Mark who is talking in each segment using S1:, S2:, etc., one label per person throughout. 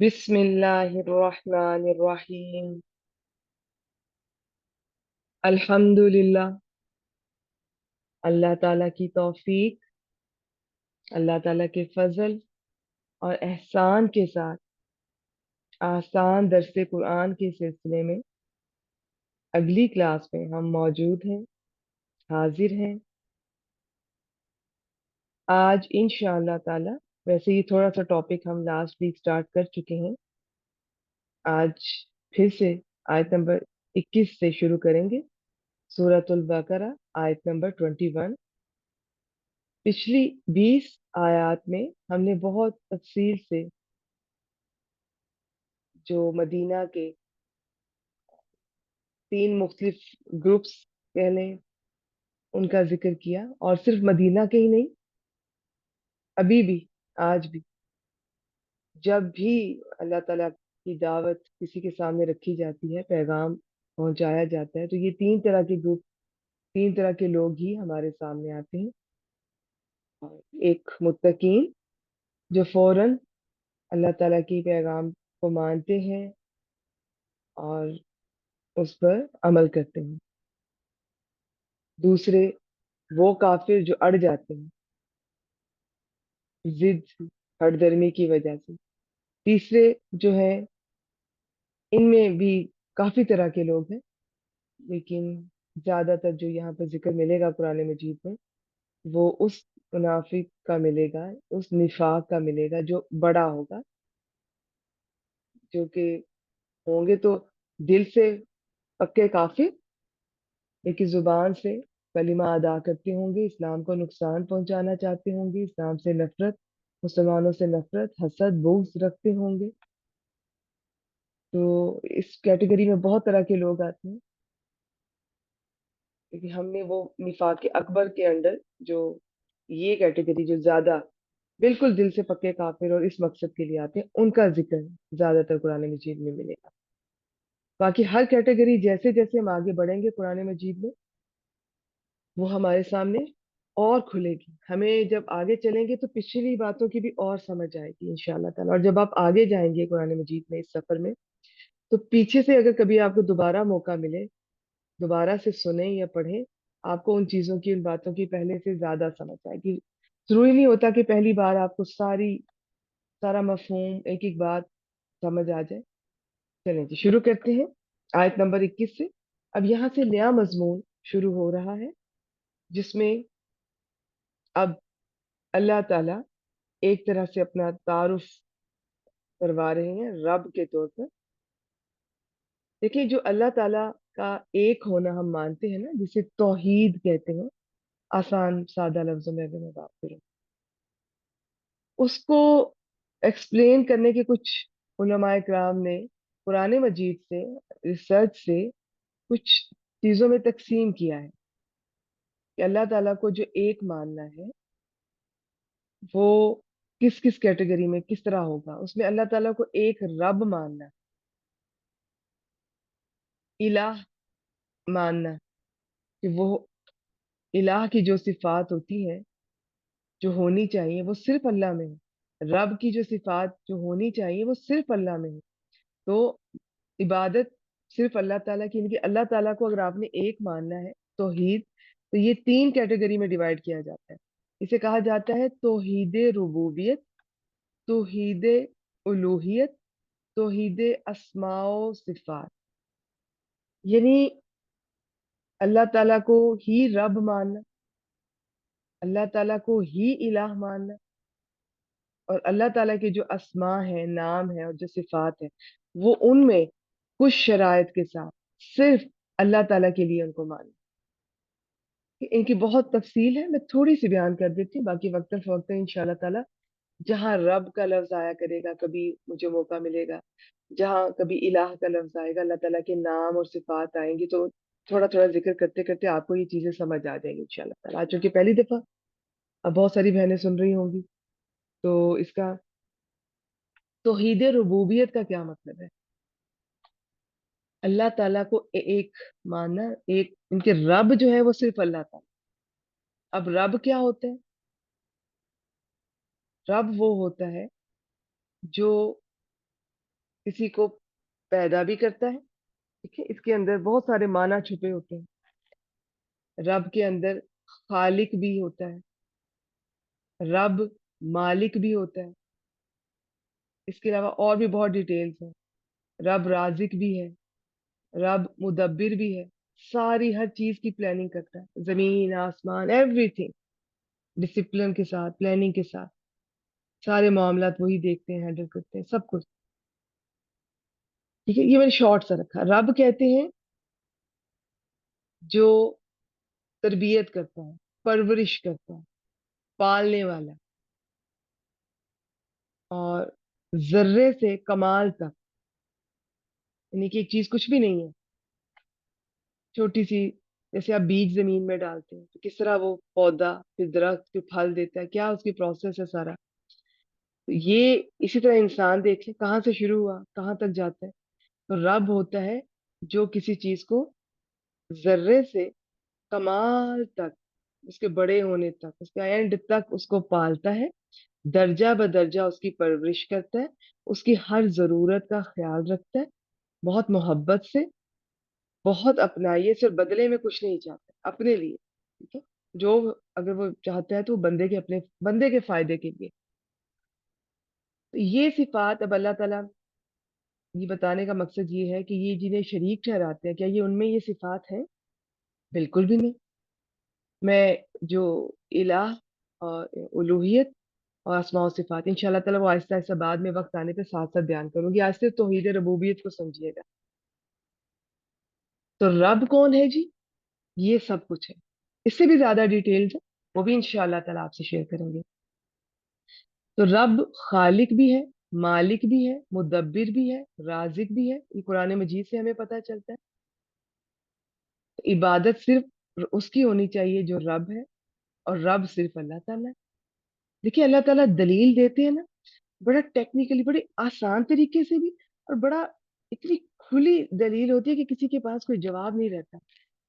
S1: बिस्मिल्लाहिर्रहमानिर्रहीम। अल्हम्दुलिल्लाह। अल्लाह ताला की तौफीक, अल्लाह ताला के फजल और एहसान के साथ आसान दर्से कुरान के सिलसिले में अगली क्लास में हम मौजूद हैं, हाजिर हैं। आज इंशाअल्लाह ताला, वैसे ये थोड़ा सा टॉपिक हम लास्ट वीक स्टार्ट कर चुके हैं। आज फिर से आयत नंबर 21 से शुरू करेंगे। सूरतुल बकरा आयत नंबर 21। पिछली 20 आयत में हमने बहुत तफसील से जो मदीना के तीन मुख्तलिफ ग्रुप्स कह लें उनका जिक्र किया, और सिर्फ मदीना के ही नहीं, अभी भी, आज भी जब भी अल्लाह ताला की दावत किसी के सामने रखी जाती है, पैगाम पहुंचाया जाता है, तो ये तीन तरह के ग्रुप, तीन तरह के लोग ही हमारे सामने आते हैं। एक मुत्तकीन, जो फौरन अल्लाह ताला की पैगाम को मानते हैं और उस पर अमल करते हैं। दूसरे वो काफिर जो अड़ जाते हैं जिद, हठधर्मी की वजह से। तीसरे जो है, इनमें भी काफी तरह के लोग हैं, लेकिन ज्यादातर जो यहाँ पर जिक्र मिलेगा कुरान मजीद में, वो उस मुनाफिक का मिलेगा, उस निफाक का मिलेगा जो बड़ा होगा, जो कि होंगे तो दिल से पक्के काफिर, लेकिन जुबान से कलिमा अदा करते होंगे, इस्लाम को नुकसान पहुंचाना चाहते होंगे, इस्लाम से नफरत, मुसलमानों से नफरत, हसद, बुग़्ज़ रखते होंगे। तो इस कैटेगरी में बहुत तरह के लोग आते हैं, क्योंकि हमने वो निफाक अकबर के अंडर जो ये कैटेगरी जो ज्यादा बिल्कुल दिल से पक्के काफिर और इस मकसद के लिए आते हैं, उनका जिक्र ज्यादातर कुरान मजीद में मिलेगा। बाकी हर कैटेगरी जैसे जैसे हम आगे बढ़ेंगे कुरान मजीद में, वो हमारे सामने और खुलेगी। हमें जब आगे चलेंगे तो पिछली बातों की भी और समझ आएगी इंशाअल्लाह ताला। और जब आप आगे जाएंगे कुरान मजीद में इस सफर में, तो पीछे से अगर कभी आपको दोबारा मौका मिले, दोबारा से सुने या पढ़े, आपको उन चीजों की, उन बातों की पहले से ज्यादा समझ आएगी। जरूरी नहीं होता कि पहली बार आपको सारा मफहूम, एक एक बात समझ आ जाए। चलें जी, शुरू करते हैं आयत नंबर 21 से। अब यहाँ से नया मजमून शुरू हो रहा है, जिसमें अब अल्लाह ताला एक तरह से अपना तारुफ करवा रहे हैं रब के तौर पर। देखिए, जो अल्लाह ताला का एक होना हम मानते हैं ना, जिसे तौहीद कहते हैं, आसान सादा लफ्जों में अगर मैं बात करूं, उसको एक्सप्लेन करने के कुछ उलमाए कराम ने कुरान मजीद से, रिसर्च से कुछ चीजों में तकसीम किया है कि अल्लाह ताला को जो एक मानना है, वो किस किस कैटेगरी में किस तरह होगा। उसमें अल्लाह ताला को एक रब मानना, इलाह मानना, कि वो इलाह की जो सिफात होती है, जो होनी चाहिए, वो सिर्फ अल्लाह में है। रब की जो सिफात जो होनी चाहिए, वो सिर्फ अल्लाह में है। तो इबादत सिर्फ अल्लाह ताला की, यानी कि अल्लाह ताला को अगर आपने एक मानना है, तौहीद, तो ये तीन कैटेगरी में डिवाइड किया जाता है। इसे कहा जाता है तौहीद रुबूबियत, तौहीद उलूहियत, तौहीद अस्माओ सिफात। यानी अल्लाह ताला को ही रब मानना, अल्लाह ताला को ही इलाह मानना, और अल्लाह ताला के जो अस्मा है, नाम है और जो सिफात है, वो उनमें कुछ शराइत के साथ सिर्फ अल्लाह ताला के लिए उनको मानना। इनकी बहुत तफसील है, मैं थोड़ी सी बयान कर देती हूँ, बाकी वक्तन फवक्तन इंशाल्लाह ताला जहाँ रब का लफ्ज आया करेगा, कभी मुझे मौका मिलेगा, जहाँ कभी इलाह का लफ्ज आएगा, अल्लाह ताला के नाम और सिफात आएंगी, तो थोड़ा थोड़ा जिक्र करते करते आपको ये चीजें समझ आ जाएंगी इंशाल्लाह ताला। आज चूंकि पहली दफा अब बहुत सारी बहनें सुन रही होंगी, तो इसका तौहीद रुबूबियत का क्या मतलब है। अल्लाह ताला को एक मानना, एक इनके रब जो है वो सिर्फ अल्लाह ताला। अब रब क्या होता है? रब वो होता है जो किसी को पैदा भी करता है। ठीक है, इसके अंदर बहुत सारे माना छुपे होते हैं। रब के अंदर खालिक भी होता है, रब मालिक भी होता है। इसके अलावा और भी बहुत डिटेल्स हैं। रब राजिक भी है, रब मुदब्बिर भी है। सारी हर चीज की प्लानिंग करता है, जमीन आसमान एवरीथिंग, डिसिप्लिन के साथ, प्लानिंग के साथ। सारे मामलात वही देखते हैं, हैंडल करते हैं सब कुछ। ठीक है, ये मैंने शॉर्ट सा रखा। रब कहते हैं जो तरबियत करता है, परवरिश करता है, पालने वाला। और जर्रे से कमाल तक, यानी कि एक चीज कुछ भी नहीं है, छोटी सी, जैसे आप बीज जमीन में डालते हैं तो किस तरह वो पौधा फिर दरख्त फिर फल देता है, क्या उसकी प्रोसेस है सारा। तो ये इसी तरह इंसान देख ले कहाँ से शुरू हुआ कहाँ तक जाता है। तो रब होता है जो किसी चीज को जर्रे से कमाल तक, उसके बड़े होने तक, उसके एंड तक उसको पालता है, दर्जा बदर्जा उसकी परवरिश करता है, उसकी हर जरूरत का ख्याल रखता है, बहुत मोहब्बत से, बहुत अपनाइए, सिर्फ बदले में कुछ नहीं चाहता अपने लिए। ठीक है, जो अगर वो चाहता है तो वो बंदे के, अपने बंदे के फायदे के लिए। तो ये सिफात अब अल्लाह ताला, ये बताने का मकसद ये है कि ये जिन्हें शरीक ठहराते हैं, क्या ये उनमें ये सिफात है? बिल्कुल भी नहीं। मैं जो इलाह और उलूहियत और अस्मा और सिफात, इंशाल्लाह ताला वो आहिस्ता आहिस्ता बाद में वक्त आने पे साथ साथ बयान करूंगी। आज से तौहीद रबूबियत को समझिएगा। तो रब कौन है जी? ये सब कुछ है, इससे भी ज्यादा डिटेल्स है, वो भी इंशाल्लाह ताला आपसे शेयर करेंगे। तो रब खालिक भी है, मालिक भी है, मुदब्बिर भी है, राजिक भी है, ये कुरान मजीद से हमें पता चलता है। तो इबादत सिर्फ उसकी होनी चाहिए जो रब है, और रब सिर्फ अल्लाह ताला है। देखिए अल्लाह ताला दलील देते हैं ना, बड़ा टेक्निकली, बड़े आसान तरीके से भी, और बड़ा इतनी खुली दलील होती है कि किसी के पास कोई जवाब नहीं रहता।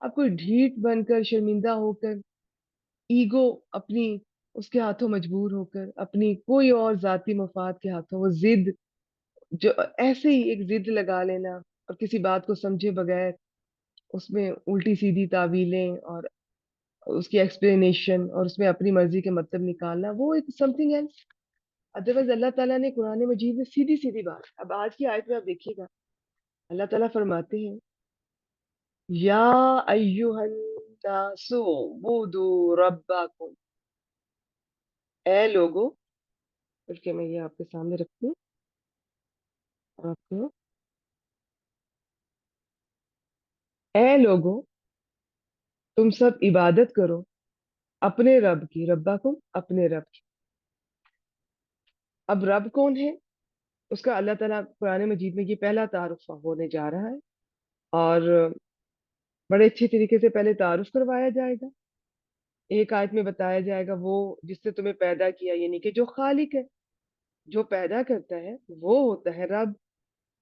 S1: अब कोई ढीठ बनकर, शर्मिंदा होकर, ईगो अपनी, उसके हाथों मजबूर होकर, अपनी कोई और जाती मफाद के हाथों वो जिद, जो ऐसे ही एक जिद लगा लेना, और किसी बात को समझे बगैर उसमें उल्टी सीधी तावीलें और उसकी एक्सप्लेनेशन, और उसमें अपनी मर्जी के मतलब निकालना, वो एक समथिंग एल्स। अदरवाइज अल्लाह ताला ने कुरान मजीद में सीधी सीधी बात, अब आज की आयत में आप देखिएगा, अल्लाह ताला फरमाते हैं, या अय्युहन नासु बुदू रब्बाकुम। ए लोगो, बल्कि मैं ये आपके सामने रखती हूँ आपको। ए लोगो, तुम सब इबादत करो अपने रब की, रब्बाकुम अपने रब की। अब रब कौन है उसका अल्लाह ताला कुरान मजीद में ये पहला तारुफ होने जा रहा है। और बड़े अच्छे तरीके से पहले तारुफ करवाया जाएगा। एक आयत में बताया जाएगा वो जिसने तुम्हें पैदा किया, यानी कि जो खालिक है, जो पैदा करता है वो होता है रब।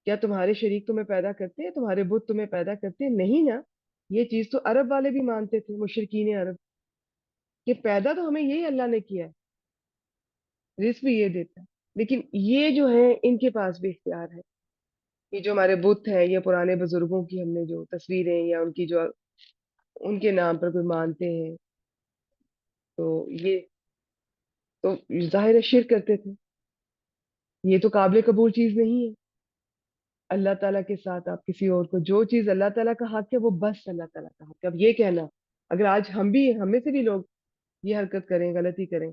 S1: क्या तुम्हारे शरीक तुम्हें पैदा करते हैं, तुम्हारे बुत तुम्हें पैदा करते हैं? नहीं ना। ये चीज तो अरब वाले भी मानते थे, मुशरिकीन अरब, कि पैदा तो हमें यही अल्लाह ने किया है, रिस्क भी ये देता है। लेकिन ये जो है इनके पास भी इख्तियार है। ये जो हमारे बुत हैं, ये पुराने बुजुर्गों की हमने जो तस्वीरें या उनकी जो उनके नाम पर कोई मानते हैं, तो ये तो जाहिर है शिर्क करते थे। ये तो काबिल कबूल चीज नहीं है। अल्लाह ताला के साथ आप किसी और को, जो चीज अल्लाह ताला का हक है वो बस अल्लाह ताला का हक है। अब ये कहना, अगर आज हम भी, हमें से भी लोग ये हरकत करें, गलती करें,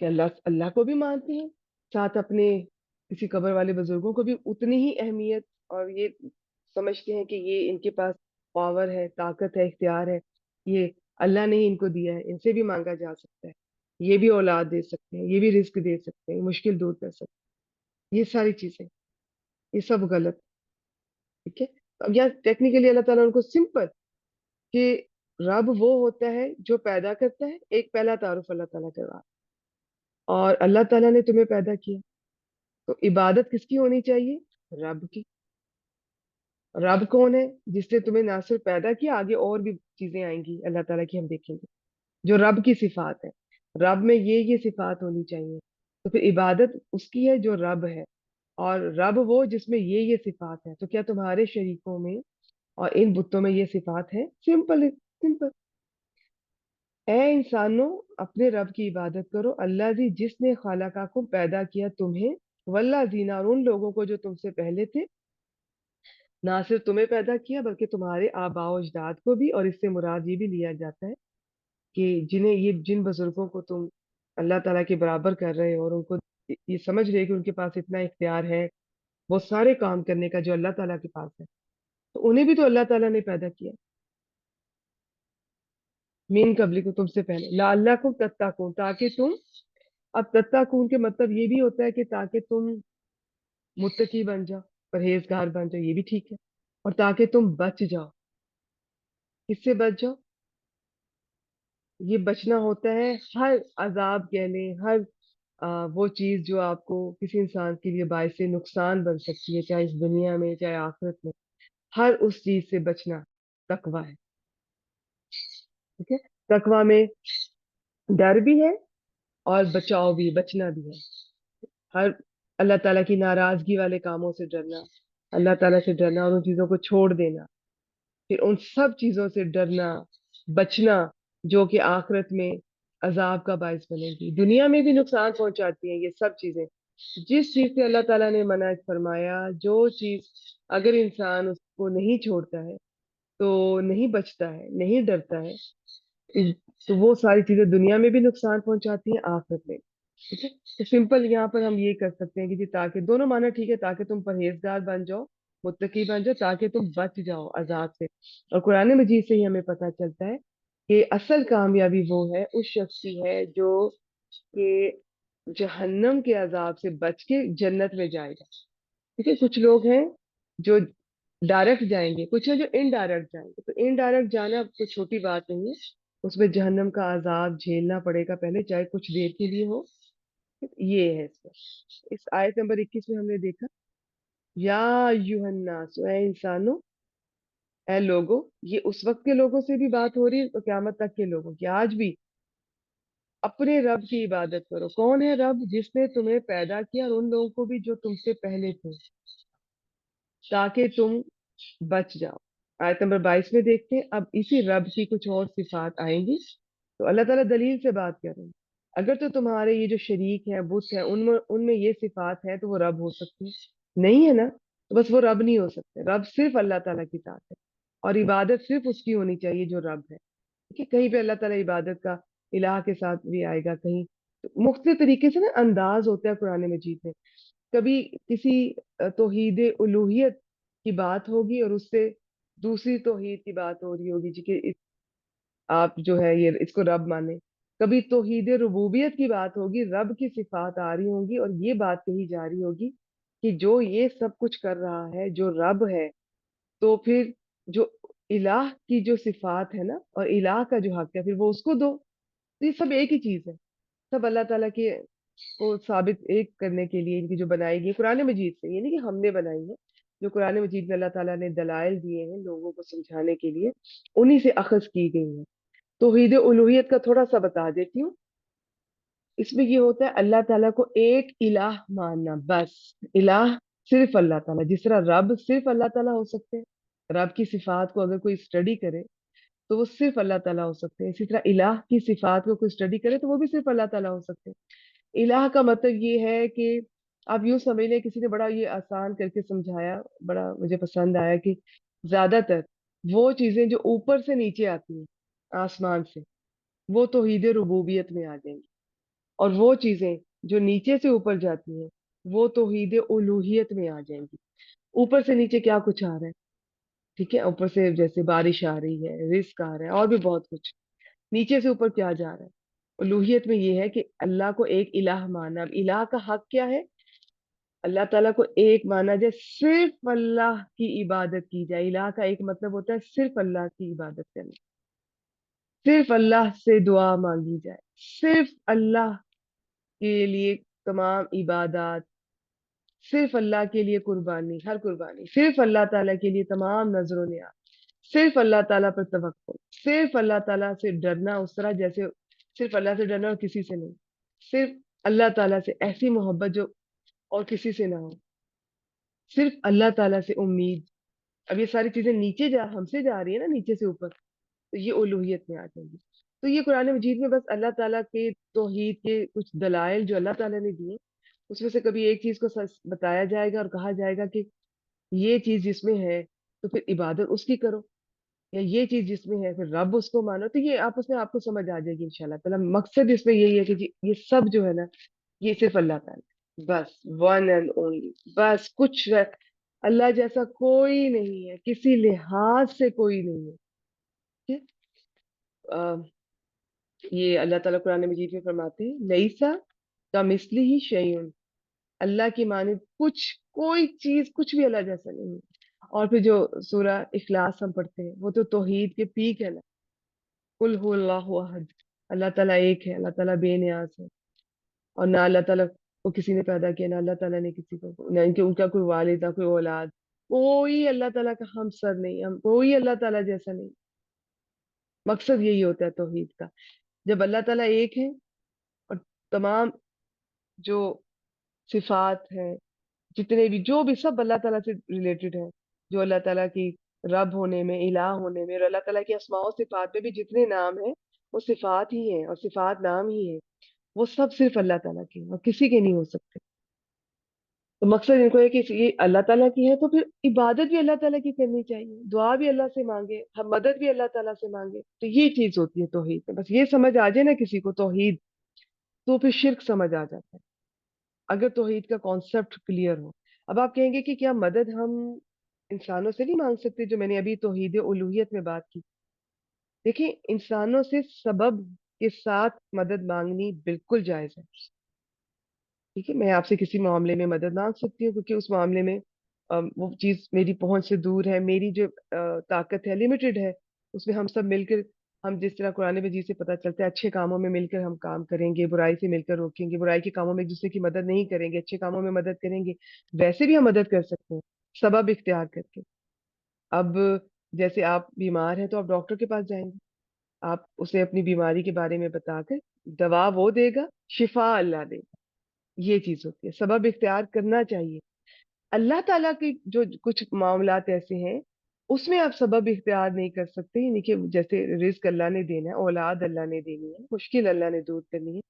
S1: कि अल्लाह अल्लाह को भी मानते हैं, साथ अपने किसी कब्र वाले बुजुर्गों को भी उतनी ही अहमियत, और ये समझते हैं कि ये इनके पास पावर है, ताकत है, इख्तियार है, ये अल्लाह ने ही इनको दिया है, इनसे भी मांगा जा सकता है, ये भी औलाद दे सकते हैं, ये भी रिस्क दे सकते हैं, मुश्किल दूर कर सकते हैं, ये सारी चीजें, ये सब गलत। ठीक है, तो अब यहाँ टेक्निकली अल्लाह ताला उनको सिंपल, कि रब वो होता है जो पैदा करता है, एक पहला तारुफ अल्लाह ताला करवा। और अल्लाह ताला ने तुम्हें पैदा किया, तो इबादत किसकी होनी चाहिए? रब की। रब कौन है? जिसने तुम्हें ना सिर्फ पैदा किया, आगे और भी चीजें आएंगी अल्लाह ताला की, हम देखेंगे, जो रब की सिफात है। रब में ये सिफात होनी चाहिए, तो फिर इबादत उसकी है जो रब है। اور رب وہ جس میں یہ صفات ہے. تو کیا تمہارے شریکوں میں اور ان بتوں میں یہ صفات ہے؟ Simple simple. اے انسانوں، اپنے رب کی عبادت کرو، اللہ جی جس نے خالقہ کو پیدا کیا تمہیں، واللہ زینا، اور ان لوگوں کو جو تم سے پہلے تھے، نہ صرف تمہیں پیدا کیا بلکہ تمہارے آباء و اجداد کو بھی. اور اس سے مراد یہ بھی لیا جاتا ہے کہ جن بزرگوں کو تم اللہ تعالیٰ کے برابر کر رہے ہو اور ان کو یہ سمجھ رہے کہ ان کے پاس اتنا اختیار ہے وہ سارے کام کرنے کا جو اللہ تعالیٰ کے پاس ہے، تو انہیں بھی تو اللہ تعالیٰ نے پیدا کیا. مین قبلی کو، تم سے پہلے، لا اللہ کو تتقون، تاکہ تم. اب تتقون کے مطلب یہ بھی ہوتا ہے کہ تاکہ تم متقی بن جاؤ، پرہیزگار بن جاؤ، یہ بھی ٹھیک ہے. اور تاکہ تم بچ جاؤ. کس سے بچ جاؤ؟ یہ بچنا ہوتا ہے ہر عذاب کہہ لیں، ہر وہ چیز جو آپ کو کسی انسان کے لیے باعث نقصان بن سکتی ہے، چاہے اس دنیا میں چاہے آخرت میں. ہر اس چیز سے بچنا تقوی ہے. ٹھیک ہے. تقوی میں ڈر بھی ہے اور بچاؤ بھی، بچنا بھی ہے. ہر اللہ تعالیٰ کی ناراضگی والے کاموں سے ڈرنا، اللہ تعالیٰ سے ڈرنا اور ان چیزوں کو چھوڑ دینا. پھر ان سب چیزوں سے ڈرنا، بچنا، جو کہ آخرت میں عذاب کا باعث بنے گی، دنیا میں بھی نقصان پہنچاتی ہیں یہ سب چیزیں. جس چیز سے اللہ تعالیٰ نے منع فرمایا، جو چیز اگر انسان اس کو نہیں چھوڑتا ہے تو نہیں بچتا ہے، نہیں ڈرتا ہے، تو وہ ساری چیزیں دنیا میں بھی نقصان پہنچاتی ہیں، آخرت میں. ٹھیک ہے. تو سمپل یہاں پر ہم یہ کر سکتے ہیں کہ جی تاکہ دونوں معنی ٹھیک ہے، تاکہ تم پرہیزگار بن جاؤ، متقی بن جاؤ، تاکہ تم بچ جاؤ عذاب سے. اور قرآن مجید سے ہی ہمیں پتہ چلتا ہے کہ اصل کامیابی وہ ہے اس شخص کی ہے جو کہ جہنم کے عذاب سے بچ کے جنت میں جائے گا. ٹھیک ہے. کچھ لوگ ہیں جو ڈائریکٹ جائیں گے، کچھ ہیں جو انڈائریکٹ جائیں گے. تو انڈائریکٹ جانا کوئی چھوٹی بات نہیں ہے، اس میں جہنم کا عذاب جھیلنا پڑے گا پہلے، چاہے کچھ دیر کے لیے ہو. یہ ہے اس میں. اس آیت نمبر 21 میں ہم نے دیکھا، یا ایھا الناس، اے انسانوں، اے لوگوں. یہ اس وقت کے لوگوں سے بھی بات ہو رہی ہے تو قیامت تک کے لوگوں کی. آج بھی اپنے رب کی عبادت کرو. کون ہے رب؟ جس نے تمہیں پیدا کیا اور ان لوگوں کو بھی جو تم سے پہلے تھے، تاکہ تم بچ جاؤ. آیت نمبر 22 میں دیکھتے ہیں. اب اسی رب کی کچھ اور صفات آئیں گی. تو اللہ تعالیٰ دلیل سے بات کر رہے ہیں. اگر تو تمہارے یہ جو شریک ہیں، بت ہیں، ان میں یہ صفات ہے تو وہ رب ہو سکتے ہیں؟ نہیں ہے نا. تو بس وہ رب نہیں ہو سکتے. رب صرف اللہ تعالیٰ کی ذات ہے اور عبادت صرف اس کی ہونی چاہیے جو رب ہے. ٹھیک ہے. کہیں پہ اللہ تعالیٰ عبادت کا الہ کے ساتھ بھی آئے گا، کہیں تو مختلف طریقے سے نا انداز ہوتا ہے قرآن مجید میں. کبھی کسی توحید الوہیت کی بات ہوگی اور اس سے دوسری توحید کی بات ہو رہی ہوگی، جی کہ آپ جو ہے یہ اس کو رب مانے. کبھی توحید ربوبیت کی بات ہوگی، رب کی صفات آ رہی ہوں گی اور یہ بات کہی جا رہی ہوگی کہ جو یہ سب کچھ کر رہا ہے جو رب ہے، تو پھر جو الہ کی جو صفات ہے نا اور الہ کا جو حق ہے پھر وہ اس کو دو. تو یہ سب ایک ہی چیز ہے. سب اللہ تعالیٰ کے کو ثابت ایک کرنے کے لیے ان کی جو بنائی گئی قرآن مجید سے، یہ نہیں کہ ہم نے بنائی ہے، جو قرآن مجید میں اللہ تعالیٰ نے دلائل دیے ہیں لوگوں کو سمجھانے کے لیے، انہی سے اخذ کی گئی ہیں. توحید الوہیت کا تھوڑا سا بتا دیتی ہوں. اس میں یہ ہوتا ہے اللہ تعالیٰ کو ایک الہ ماننا، بس. الہ صرف اللہ تعالیٰ. جس طرح رب صرف اللہ تعالیٰ ہو سکتے ہیں، رب کی صفات کو اگر کوئی اسٹڈی کرے تو وہ صرف اللہ تعالیٰ ہو سکتے ہیں. اسی طرح الہ کی صفات کو کوئی اسٹڈی کرے تو وہ بھی صرف اللہ تعالیٰ ہو سکتے ہیں. الہ کا مطلب یہ ہے کہ آپ یوں سمجھ لیں، کسی نے بڑا یہ آسان کر کے سمجھایا، بڑا مجھے پسند آیا کہ زیادہ تر وہ چیزیں جو اوپر سے نیچے آتی ہیں آسمان سے، وہ توحید ربوبیت میں آ جائیں گی. اور وہ چیزیں جو نیچے سے اوپر جاتی ہیں وہ توحید الوہیت میں آ جائیں گی. اوپر سے نیچے کیا کچھ آ رہا ہے؟ ٹھیک ہے. اوپر سے جیسے بارش آ رہی ہے، رزق آ رہا ہے اور بھی بہت کچھ. نیچے سے اوپر کیا جا رہا ہے؟ الوہیت میں یہ ہے کہ اللہ کو ایک الہ مانا. اب الہ کا حق کیا ہے؟ اللہ تعالیٰ کو ایک مانا جائے، صرف اللہ کی عبادت کی جائے. الہ کا ایک مطلب ہوتا ہے صرف اللہ کی عبادت کرنا، صرف اللہ سے دعا مانگی جائے، صرف اللہ کے لیے تمام عبادات، صرف اللہ کے لیے قربانی، ہر قربانی صرف اللہ تعالیٰ کے لیے، تمام نظر و نیاز صرف اللہ تعالیٰ پر توکل، صرف اللہ تعالیٰ سے ڈرنا اس طرح جیسے صرف اللہ سے ڈرنا اور کسی سے نہیں. صرف اللہ تعالیٰ سے ایسی محبت جو اور کسی سے نہ ہو. सिर्फ अल्लाह ताला से उम्मीद। अब ये सारी चीजें नीचे जा हमसे जा रही है ना, नीचे से ऊपर, तो ये उलूहियत में आ जाएगी। तो ये कुरान मजीद में बस अल्लाह ताला के तौहीद के कुछ दलाइल जो अल्लाह ताला ने दिए, उसमें से कभी एक चीज को सच बताया जाएगा और कहा जाएगा कि ये चीज जिसमें है तो फिर इबादत उसकी करो, या ये चीज जिसमें है फिर रब उसको मानो। तो ये आपस में आपको समझ आ जाएगी इंशाल्लाह ताला। मकसद इसमें यही है कि ये सब जो है ना, ये सिर्फ अल्लाह ताला, बस वन एंड ओनली, बस कुछ अल्लाह जैसा कोई नहीं है, किसी लिहाज से कोई नहीं है। ठीक है? ये अल्लाह ताला कुरान मजीद में फरमाते हैं, लईसा का मिस्ली ही शैउन, अल्लाह की माने कुछ, कोई चीज कुछ भी अल्लाह जैसा नहीं है। और फिर जो सूरह इखलास हम पढ़ते हैं, वो तो तौहीद के पीक है ना, कुल हु अल्लाहु अहद, अल्लाह ताला एक है, अल्लाह ताला बेनियाज है। और ना अल्लाह ताला को किसी ने पैदा किया, ना अल्लाह ताला ने किसी को, ना इनके उनका कोई वालिद, ना कोई औलाद, कोई अल्लाह ताला का हमसर नहीं, हम कोई अल्लाह ताला जैसा नहीं। मकसद यही होता है तौहीद का। जब अल्लाह ताला एक है और तमाम जो सिफात है, जितने भी जो भी सब अल्लाह ताला से रिलेटेड है, जो अल्लाह ताला की रब होने में, इलाह होने में, और अल्लाह ताला की अस्माओ सिफात में भी जितने नाम है, वो सिफात ही है और सिफात नाम ही है, वो सब सिर्फ अल्लाह ताला के हैं और किसी के नहीं हो सकते। तो मकसद इनको है कि ये अल्लाह ताला की है, तो फिर इबादत भी अल्लाह ताला की करनी चाहिए, दुआ भी अल्लाह से मांगे, हम मदद भी अल्लाह ताला से मांगे। तो ये चीज होती है तौहीद में। बस ये समझ आ जाए ना किसी को तौहीद, तो फिर शिर्क समझ आ जाता है, अगर तौहीद का कॉन्सेप्ट क्लियर हो। अब आप कहेंगे कि क्या मदद हम इंसानों से नहीं मांग सकते, जो मैंने अभी तौहीद उलूहियत में बात की। देखिए, इंसानों से सबब के साथ मदद मांगनी बिल्कुल जायज है। ठीक है, मैं आपसे किसी मामले में मदद मांग सकती हूँ, क्योंकि उस मामले में वो चीज मेरी पहुंच से दूर है, मेरी जो ताकत है लिमिटेड है। उसमें हम सब मिलकर, हम जिस तरह कुरान मजीद से पता चलता है, अच्छे कामों में मिलकर हम काम करेंगे, बुराई से मिलकर रोकेंगे, बुराई के कामों में एक दूसरे की मदद नहीं करेंगे, अच्छे कामों में मदद करेंगे। वैसे भी हम मदद कर सकते हैं, सबब इख्तियार करके। अब जैसे आप बीमार हैं तो आप डॉक्टर के पास जाएंगे, आप उसे अपनी बीमारी के बारे में बताकर, दवा वो देगा, शिफा अल्लाह देगा। ये चीज होती है, सबब इख्तियार करना चाहिए। अल्लाह ताला की जो कुछ मामलात ऐसे हैं, उसमें आप सबब इख्तियार नहीं कर सकते, यानी कि जैसे रिस्क अल्लाह ने देना है, औलाद अल्लाह ने देनी है, मुश्किल अल्लाह ने दूर करनी है,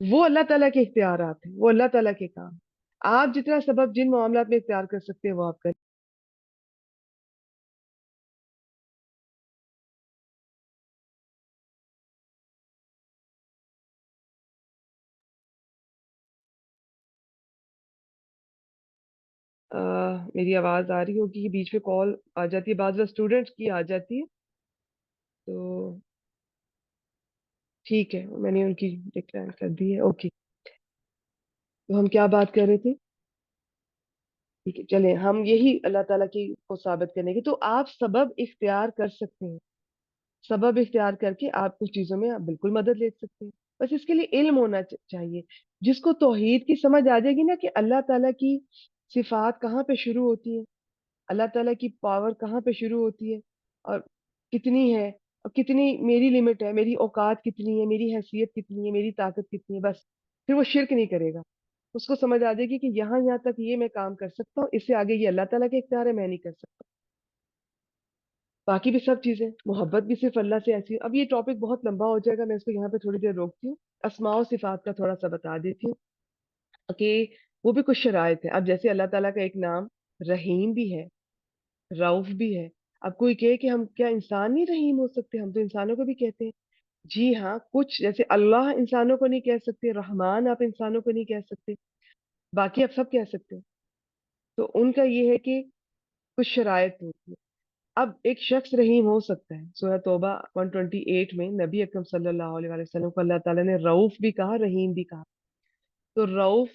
S1: वो अल्लाह ताला के इख्तियारात हैं, वो अल्लाह ताला के काम। आप जितना सबब जिन मामलात में इख्तियार कर सकते हैं वो आप करें। अ, मेरी आवाज आ रही होगी कि बीच में कॉल आ जाती है, बाद में स्टूडेंट्स की आ जाती है। तो ठीक है, मैंने उनकी डिक्लाइन कर दी है। ओके, तो हम क्या बात कर रहे थे? ठीक है, चले हम यही अल्लाह ताला की को साबित करने की। तो आप सबब इख्तियार कर सकते हैं, सबब इख्तियार करके आप कुछ चीजों में आप बिल्कुल मदद ले सकते हैं। बस इसके लिए इल्म होना चाहिए। जिसको तौहीद की समझ आ जाएगी ना, कि अल्लाह ताला की सिफात कहाँ पे शुरू होती है, अल्लाह ताला की पावर कहाँ पे शुरू होती है, और कितनी है, और कितनी मेरी लिमिट है, मेरी औकात कितनी है, मेरी हैसियत कितनी है, मेरी ताकत कितनी है, बस फिर वो शिरक नहीं करेगा। उसको समझ आ जाएगी कि यहाँ यहाँ तक ये मैं काम कर सकता हूँ, इससे आगे ये अल्लाह ताला के इख्तियार है, मैं नहीं कर सकता। बाकी भी सब चीजें, मोहब्बत भी सिर्फ अल्लाह से ऐसी। अब ये टॉपिक बहुत लंबा हो जाएगा, मैं इसको यहाँ पे थोड़ी देर रोकती हूँ। अस्माओ सिफात का थोड़ा सा बता देती हूँ कि वो भी कुछ शराइत है। अब जैसे अल्लाह ताला का एक नाम रहीम भी है, रऊफ भी है। अब कोई कहे कि हम क्या इंसान नहीं रहीम हो सकते, हम तो इंसानों को भी कहते हैं। जी हाँ, कुछ जैसे अल्लाह इंसानों को नहीं कह सकते, रहमान आप इंसानों को नहीं कह सकते, बाकी आप सब कह सकते हैं। तो उनका ये है कि कुछ शराइत होती है। अब एक शख्स रहीम हो सकता है, सूरह तौबा 128 में नबी अकरम सल्लल्लाहु अलैहि वसल्लम को अल्लाह ताला ने रऊफ भी कहा, रहीम भी कहा। तो रऊफ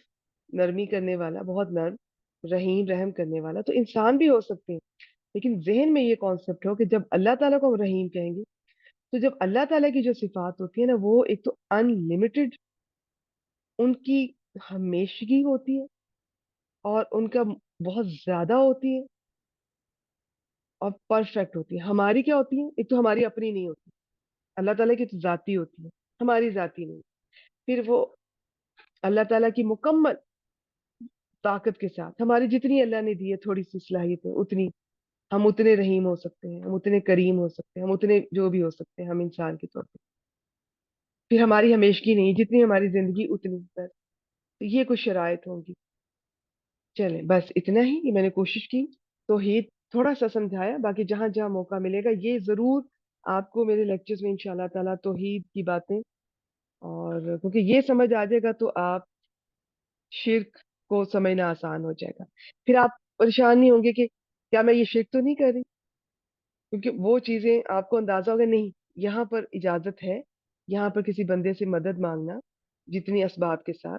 S1: नरमी करने वाला, बहुत नर्म, रहीम रहम करने वाला, तो इंसान भी हो सकते हैं। लेकिन जहन में ये कॉन्सेप्ट हो कि जब अल्लाह ताला को हम रहीम कहेंगे, तो जब अल्लाह ताला की जो सिफात होती है ना, वो एक तो अनलिमिटेड, उनकी हमेशगी होती है, और उनका बहुत ज्यादा होती है, और परफेक्ट होती है। हमारी क्या होती है? एक तो हमारी अपनी नहीं होती, अल्लाह ताला की तो जाती होती है, हमारी जाती नहीं। फिर वो अल्लाह ताला की मुकम्मल ताकत के साथ, हमारी जितनी अल्लाह ने दी है थोड़ी सी सलाहियत है उतनी, हम उतने रहीम हो सकते हैं, हम उतने करीम हो सकते हैं, हम उतने जो भी हो सकते हैं हम इंसान के तौर पे। फिर हमारी हमेशगी नहीं, जितनी हमारी जिंदगी उतनी बस। तो ये कुछ शराइत होंगी। चले बस इतना ही, ये मैंने कोशिश की तौहीद थोड़ा सा समझाया, बाकी जहां जहां मौका मिलेगा ये जरूर आपको मेरे लेक्चर्स में इंशाल्लाह ताला तौहीद की बातें, और क्योंकि ये समझ आ जाएगा तो आप शिर्क को समझना आसान हो जाएगा। फिर आप परेशान नहीं होंगे कि क्या मैं ये शिर्क तो नहीं कर रही, क्योंकि वो चीजें आपको अंदाजा होगा नहीं, यहाँ पर इजाजत है, यहाँ पर किसी बंदे से मदद मांगना जितनी असबाब के साथ,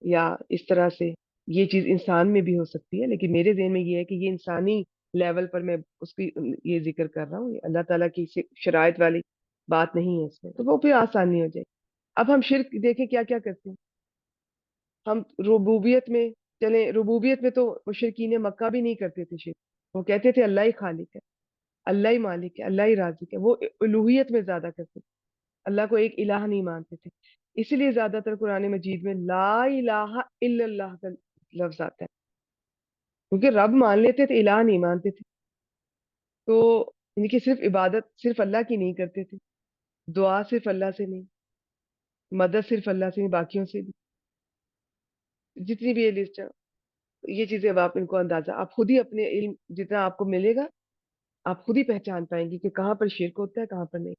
S1: या इस तरह से ये चीज इंसान में भी हो सकती है, लेकिन मेरे ज़हन में ये है कि ये इंसानी लेवल पर मैं उसकी ये जिक्र कर रहा हूँ, ये अल्लाह ताला की शरायत वाली बात नहीं है इसमें, तो वो फिर आसानी हो जाएगी। अब हम शिर्क देखें क्या क्या करते हैं। हम रुबूबियत में, चले रुबूबियत में तो मुशरिकीन मक्का भी नहीं करते थे शिर्क, वो कहते थे अल्लाह ही खालिक है, अल्लाह ही मालिक है, अल्लाह ही राज़िक है, वो उलूहियत में ज्यादा करते थे, अल्लाह को एक इलाह नहीं मानते थे। इसलिए ज्यादातर कुरान मजीद में ला इलाहा इल्लल्लाह का लफ्ज आता है, क्योंकि रब मान लेते थे, इलाह नहीं मानते थे। तो इनकी सिर्फ इबादत सिर्फ अल्लाह की नहीं करते थे, दुआ सिर्फ अल्लाह से नहीं, मदद सिर्फ अल्लाह से नहीं, बाकियों से भी, जितनी भी ये लिस्ट है। ये चीजें अब आप इनको अंदाजा, आप खुद ही अपने इल्म जितना आपको मिलेगा आप खुद ही पहचान पाएंगे कि कहाँ पर शिरक होता है, कहाँ पर नहीं।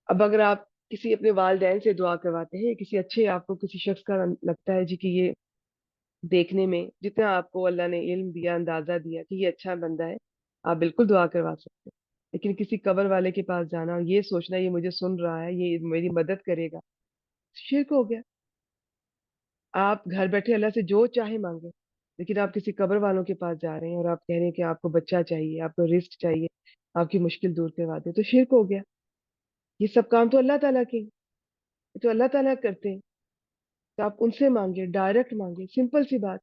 S1: अब अगर आप किसी अपने वालिदैन से दुआ करवाते हैं, किसी अच्छे आपको किसी शख्स का लगता है जी कि ये देखने में जितना आपको अल्लाह ने इल्म दिया, अंदाजा दिया कि ये अच्छा बंदा है, आप बिल्कुल दुआ करवा सकते हैं। लेकिन किसी कब्र वाले के पास जाना और ये सोचना ये मुझे सुन रहा है, ये मेरी मदद करेगा, शिरक हो गया। आप घर बैठे अल्लाह से जो चाहे मांगे, लेकिन आप किसी कब्र वालों के पास जा रहे हैं और आप कह रहे हैं कि आपको बच्चा चाहिए, आपको रिस्क चाहिए, आपकी मुश्किल दूर करवा दे, तो शिरक हो गया। ये सब काम तो अल्लाह ताला के हैं, ये तो अल्लाह ताला करते हैं। तो आप उनसे मांगे, डायरेक्ट मांगे, सिंपल सी बात।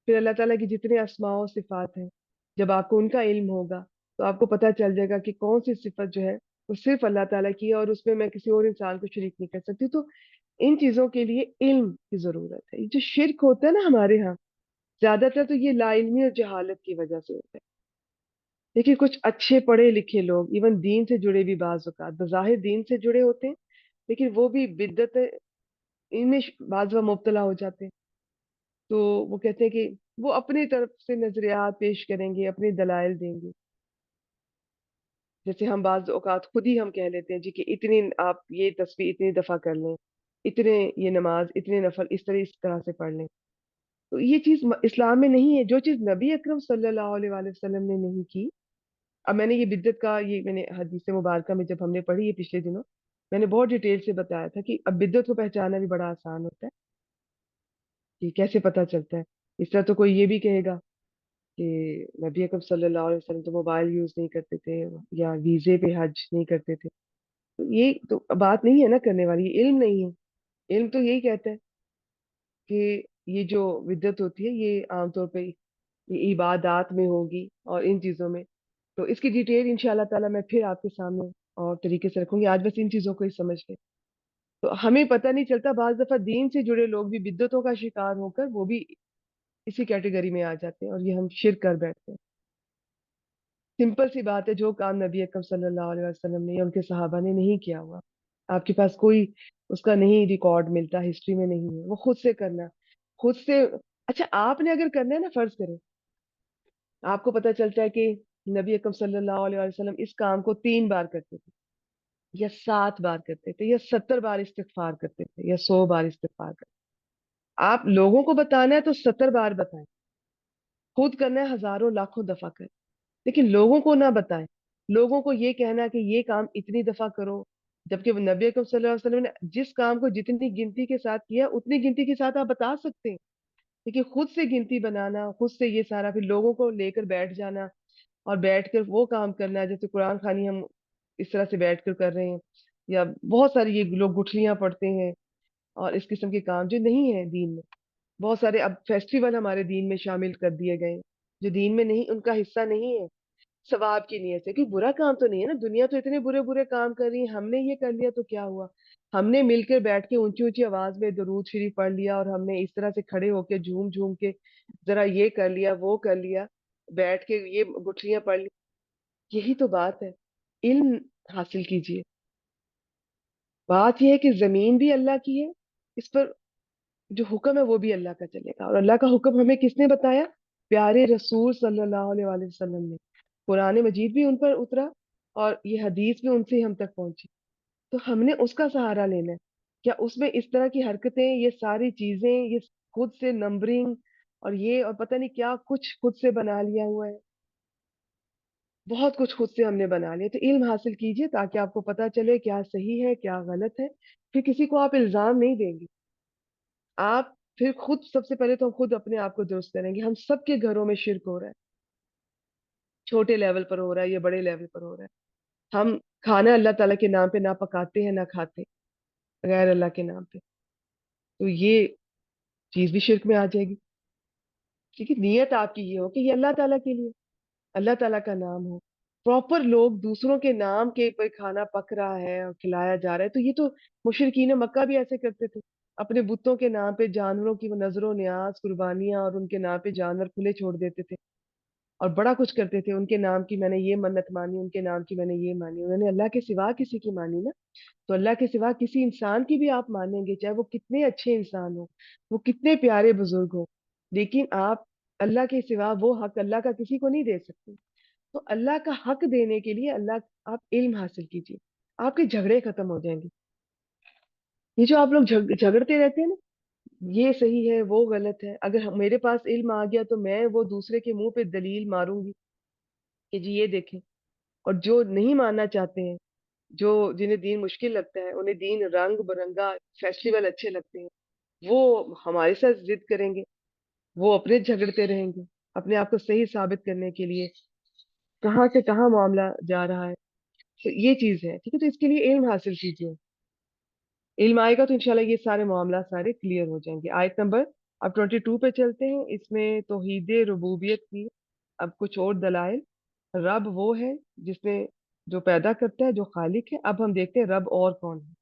S1: फिर अल्लाह ताला की जितने अस्माओ सिफात हैं, जब आपको उनका इल्म होगा तो आपको पता चल जाएगा कि कौन सी सिफत जो है वो सिर्फ अल्लाह ताला की है और उसमें मैं किसी और इंसान को शरीक नहीं कर सकती। तो इन चीजों के लिए इल्म की जरूरत है। ये जो शिरक होता है ना हमारे यहाँ, ज्यादातर तो ये लाइल्मी और जहालत की वजह से होता है। देखिए कुछ अच्छे पढ़े लिखे लोग, इवन दीन से जुड़े भी, बाज औकात बज़ाहिर दीन से जुड़े होते हैं, लेकिन वो भी बिद्दत इनमें बाज मुब्तला हो जाते हैं। तो वो कहते हैं कि वो अपनी तरफ से नजरियात पेश करेंगे, अपने दलाइल देंगे। जैसे हम बाज औकात खुद ही हम कह लेते हैं जी कि इतनी आप ये तस्बीह इतनी दफा कर लें, इतने ये नमाज इतने नफल इस तरह से पढ़ लें। तो ये चीज इस्लाम में नहीं है, जो चीज नबी अकरम सल्लल्लाहु अलैहि वसल्लम ने नहीं की। अब मैंने ये बिद्दत का, ये मैंने हदीस मुबारका में जब हमने पढ़ी ये पिछले दिनों, मैंने बहुत डिटेल से बताया था कि अब बिद्दत को पहचानना भी बड़ा आसान होता है कि कैसे पता चलता है। इस तरह तो कोई ये भी कहेगा कि नबी अकरम सल्लल्लाहु अलैहि वसल्लम तो मोबाइल यूज नहीं करते थे या वीजे पे हज नहीं करते थे, तो ये तो बात नहीं है ना करने वाली, ये इल्म नहीं है। इल्म तो यही कहता है कि ये जो विद्दत होती है ये आमतौर पे ये इबादात में होगी और इन चीजों में। तो इसकी डिटेल इंशाल्लाह ताला मैं फिर आपके सामने और तरीके से रखूंगी, आज बस इन चीजों को ही समझ ले। तो हमें पता नहीं चलता, बाज दफा दीन से जुड़े लोग भी बिद्दतों का शिकार होकर वो भी इसी कैटेगरी में आ जाते हैं और ये हम शिरक कर बैठते हैं। सिंपल सी बात है, जो काम नबी अकरम सल्लल्लाहु अलैहि वसल्लम ने या उनके सहाबा ने नहीं किया हुआ, आपके पास कोई उसका नहीं रिकॉर्ड मिलता, हिस्ट्री में नहीं है, वो खुद से करना, खुद से। अच्छा आपने अगर करना है ना, फर्ज करें आपको पता चलता है कि नबी अकरम सल्लल्लाहु अलैहि वसल्लम इस काम को 3 बार करते थे या 7 बार करते थे या 70 बार इस्तिगफार करते थे या 100 बार इस्तिगफार करते थे। आप लोगों को बताना है तो 70 बार बताएं, खुद करना है हजारों लाखों दफा करें, लेकिन लोगों को ना बताएं। लोगों को ये कहना कि ये काम इतनी दफा करो, जबकि वो नबी अकरम सल्लल्लाहु अलैहि वसल्लम ने जिस काम को जितनी गिनती के साथ किया उतनी गिनती के साथ आप बता सकते हैं। लेकिन खुद से गिनती बनाना, खुद से ये सारा, फिर लोगों को लेकर बैठ जाना और बैठकर वो काम करना, जैसे कुरान खानी हम इस तरह से बैठ कर रहे हैं, या बहुत सारी ये लोग गुठलियां पढ़ते हैं और इस किस्म के काम जो नहीं है दीन में। बहुत सारे अब फेस्टिवल हमारे दीन में शामिल कर दिए गए हैं, जो दीन में नहीं, उनका हिस्सा नहीं है। सवाब की नीयत से, क्योंकि बुरा काम तो नहीं है ना, दुनिया तो इतने बुरे बुरे काम कर रही है, हमने ये कर लिया तो क्या हुआ। हमने मिलकर बैठ के ऊंची ऊंची आवाज में दरूद शरीफ पढ़ लिया, और हमने इस तरह से खड़े होके झूम झूम के जरा ये कर लिया वो कर लिया, बैठ के ये गुठलियां पढ़ ली। यही तो बात है। इल्म हासिल कीजिए। बात यह है कि जमीन भी अल्लाह की है, इस पर जो हुक्म है वो भी अल्लाह का चलेगा। और अल्लाह का हुक्म हमें किसने बताया? प्यारे रसूल सल्लल्लाहु अलैहि वसल्लम ने। कुरान मजीद भी उन पर उतरा, और ये हदीस भी उनसे ही हम तक पहुंची। तो हमने उसका सहारा लेना है। क्या उसमें इस तरह की हरकतें, ये सारी चीजें, ये खुद से नंबरिंग और ये और पता नहीं क्या कुछ खुद से बना लिया हुआ है। बहुत कुछ खुद से हमने बना लिया। तो इल्म हासिल कीजिए ताकि आपको पता चले क्या सही है क्या गलत है। फिर किसी को आप इल्जाम नहीं देंगे। आप फिर खुद, सबसे पहले तो हम खुद अपने आप को दुरुस्त करेंगे। हम सबके घरों में शिरक हो रहा है, छोटे लेवल पर हो रहा है या बड़े लेवल पर हो रहा है। हम खाना अल्लाह ताला के नाम पे ना पकाते हैं ना खाते, गैर अल्लाह के नाम पे। तो ये चीज भी शिरक में आ जाएगी। क्योंकि नीयत आपकी ये हो कि ये अल्लाह ताला के लिए, अल्लाह ताला का नाम हो। प्रॉपर लोग दूसरों के नाम के कोई खाना पक रहा है और खिलाया जा रहा है, तो ये तो मुशरिकीन मक्का भी ऐसे करते थे। अपने बुतों के नाम पे जानवरों की वो नजरों न्याज कुर्बानियां और उनके नाम पे जानवर खुले छोड़ देते थे, और बड़ा कुछ करते थे। उनके नाम की मैंने ये मन्नत मानी, उनके नाम की मैंने ये मानी। उन्होंने अल्लाह के सिवा किसी की मानी ना। तो अल्लाह के सिवा किसी इंसान की भी आप मानेंगे, चाहे वो कितने अच्छे इंसान हो, वो कितने प्यारे बुजुर्ग हो, लेकिन आप अल्लाह के सिवा वो हक अल्लाह का किसी को नहीं दे सकते। तो अल्लाह का हक देने के लिए अल्लाह, आप इल्म हासिल कीजिए, आपके झगड़े खत्म हो जाएंगे। ये जो आप लोग झगड़ते रहते हैं ना, ये सही है वो गलत है, अगर मेरे पास इल्म आ गया तो मैं वो दूसरे के मुंह पे दलील मारूंगी कि जी ये देखें। और जो नहीं मानना चाहते हैं, जो जिन्हें दीन मुश्किल लगता है, उन्हें दीन रंग बिरंगा फेस्टिवल अच्छे लगते हैं, वो हमारे साथ जिद करेंगे, वो अपने झगड़ते रहेंगे अपने आप को सही साबित करने के लिए। कहाँ से कहाँ मामला जा रहा है। तो ये चीज है, ठीक है। तो इसके लिए इल्म हासिल कीजिए। इल्म आएगा तो इंशाल्लाह ये सारे मामला सारे क्लियर हो जाएंगे। आयत नंबर अब 22 पे चलते हैं। इसमें तौहीद रुबूबियत की अब कुछ और दलाइल। रब वो है जिसने, जो पैदा करता है, जो खालिक है। अब हम देखते हैं रब और कौन है।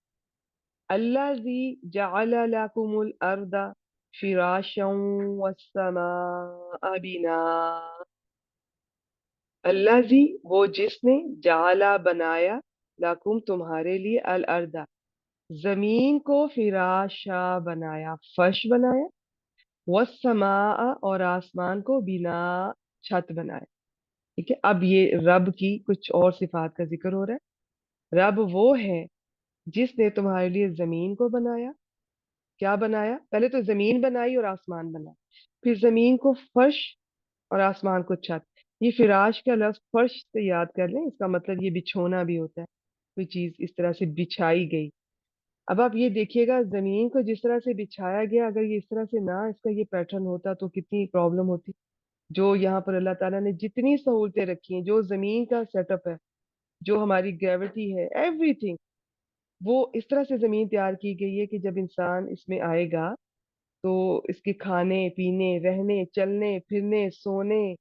S1: अल्लाज़ी जअल लकुमुल अर्दा फिराशं वस्समाअ बिना। अल्लाज़ी वो जिसने, जाला बनाया, लाकुम तुम्हारे लिए, अल अर्दा जमीन को, फिराशा बनाया, फर्श बनाया, वस्समा और आसमान को, बिना छत बनाया। ठीक है। अब ये रब की कुछ और सिफात का जिक्र हो रहा है। रब वो है जिसने तुम्हारे लिए जमीन को बनाया। क्या बनाया? पहले तो जमीन बनाई और आसमान बनाया, फिर जमीन को फर्श और आसमान को छत। ये फिराश का लफ्ज फर्श से याद कर लें, इसका मतलब ये बिछोना भी होता है, कोई चीज इस तरह से बिछाई गई। अब आप ये देखिएगा, जमीन को जिस तरह से बिछाया गया, अगर ये इस तरह से ना इसका ये पैटर्न होता तो कितनी प्रॉब्लम होती। जो यहाँ पर अल्लाह ताला ने जितनी सहूलतें रखी हैं, जो जमीन का सेटअप है, जो हमारी ग्रेविटी है, एवरीथिंग, वो इस तरह से जमीन तैयार की गई है कि जब इंसान इसमें आएगा तो इसके खाने पीने, रहने, चलने फिरने, सोने,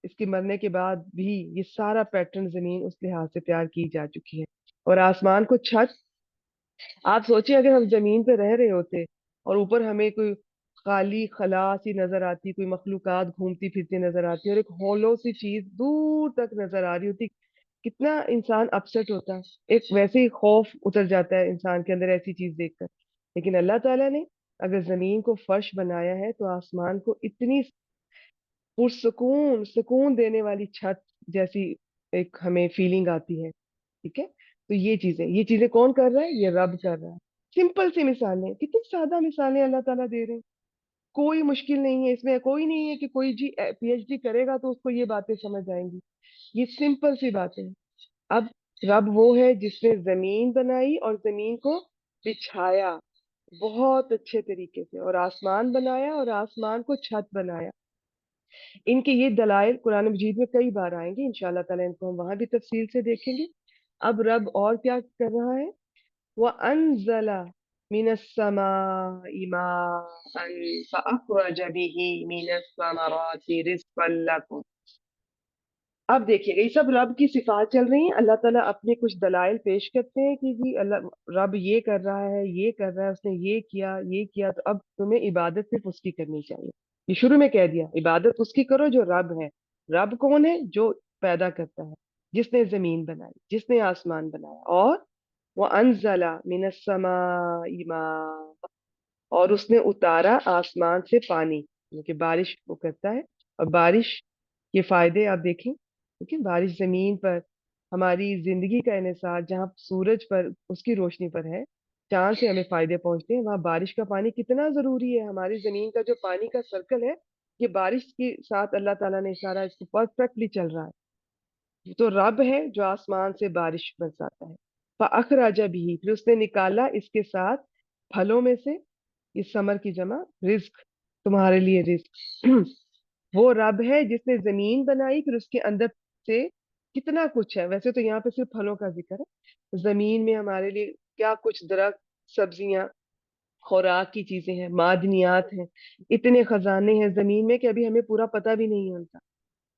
S1: इसके मरने के बाद भी ये सारा पैटर्न जमीन उस लिहाज से तैयार की जा चुकी है। और आसमान को छत। आप सोचिए अगर हम जमीन पे रह रहे होते और ऊपर हमें कोई खाली खला सी नजर आती, कोई मखलूकात घूमती फिरती नजर आती, और एक होलो सी चीज दूर तक नजर आ रही होती, कितना इंसान अपसेट होता। एक वैसे ही खौफ उतर जाता है इंसान के अंदर ऐसी चीज देखकर। लेकिन अल्लाह ताला ने अगर जमीन को फर्श बनाया है, तो आसमान को इतनी पुरसुकून, सुकून देने वाली छत जैसी एक हमें फीलिंग आती है। ठीक है। तो ये चीजें कौन कर रहा है? ये रब कर रहा है। सिंपल सी मिसालें, कितनी सादा मिसालें अल्लाह ताला दे रहे हैं। कोई मुश्किल नहीं है इसमें, कोई नहीं है कि कोई जी पीएचडी करेगा तो उसको ये बातें समझ आएंगी। ये सिंपल सी बातें हैं। अब रब वो है जिसने जमीन बनाई और जमीन को बिछाया बहुत अच्छे तरीके से, और आसमान बनाया और आसमान को छत बनाया। इनके ये दलाइल कुरान मजीद में कई बार आएंगे, इंशाल्लाह ताला इनको हम वहां भी तफसील से देखेंगे। अब रब और क्या कर रहा है? वह अनजला मिनस समाई माअन फअखरज बिही मिनस समराति रिज़्क़न लकुम। अब देखिए ये सब रब की सिफात चल रही हैं। अल्लाह ताला अपने कुछ दलाइल पेश करते हैं कि जी अल्लाह रब ये कर रहा है, ये कर रहा है, उसने ये किया, तो अब तुम्हें इबादत सिर्फ उसकी करनी चाहिए। ये शुरू में कह दिया इबादत उसकी करो जो रब है। रब कौन है? जो पैदा करता है, जिसने जमीन बनाई, जिसने आसमान बनाया, और वो अनजला मिनस समाई मा, और उसने उतारा आसमान से पानी, क्योंकि बारिश वो करता है। और बारिश के फायदे आप देखें, ठीक है, बारिश जमीन पर हमारी जिंदगी का इन्हिसार जहाँ सूरज पर उसकी रोशनी पर है, चांद से हमें फायदे पहुंचते हैं, वहां बारिश का पानी कितना जरूरी है। हमारी जमीन का जो पानी का सर्कल है, ये बारिश के साथ अल्लाह ताला ने सारा इसको परफेक्टली चल रहा है। ये तो रब है जो आसमान से बारिश बरसाता है। फअखराजा बिही, फिर उसने निकाला इसके साथ फलों में से, इस समर की जमा रिस्क, तुम्हारे लिए रिस्क। वो रब है जिसने जमीन बनाई, फिर उसके अंदर से कितना कुछ है। वैसे तो यहाँ पे सिर्फ फलों का जिक्र है, जमीन में हमारे लिए क्या कुछ दरख्त, सब्जियां, खुराक की चीजें हैं, मादनियात हैं, इतने खजाने हैं जमीन में कि अभी हमें पूरा पता भी नहीं है उनका।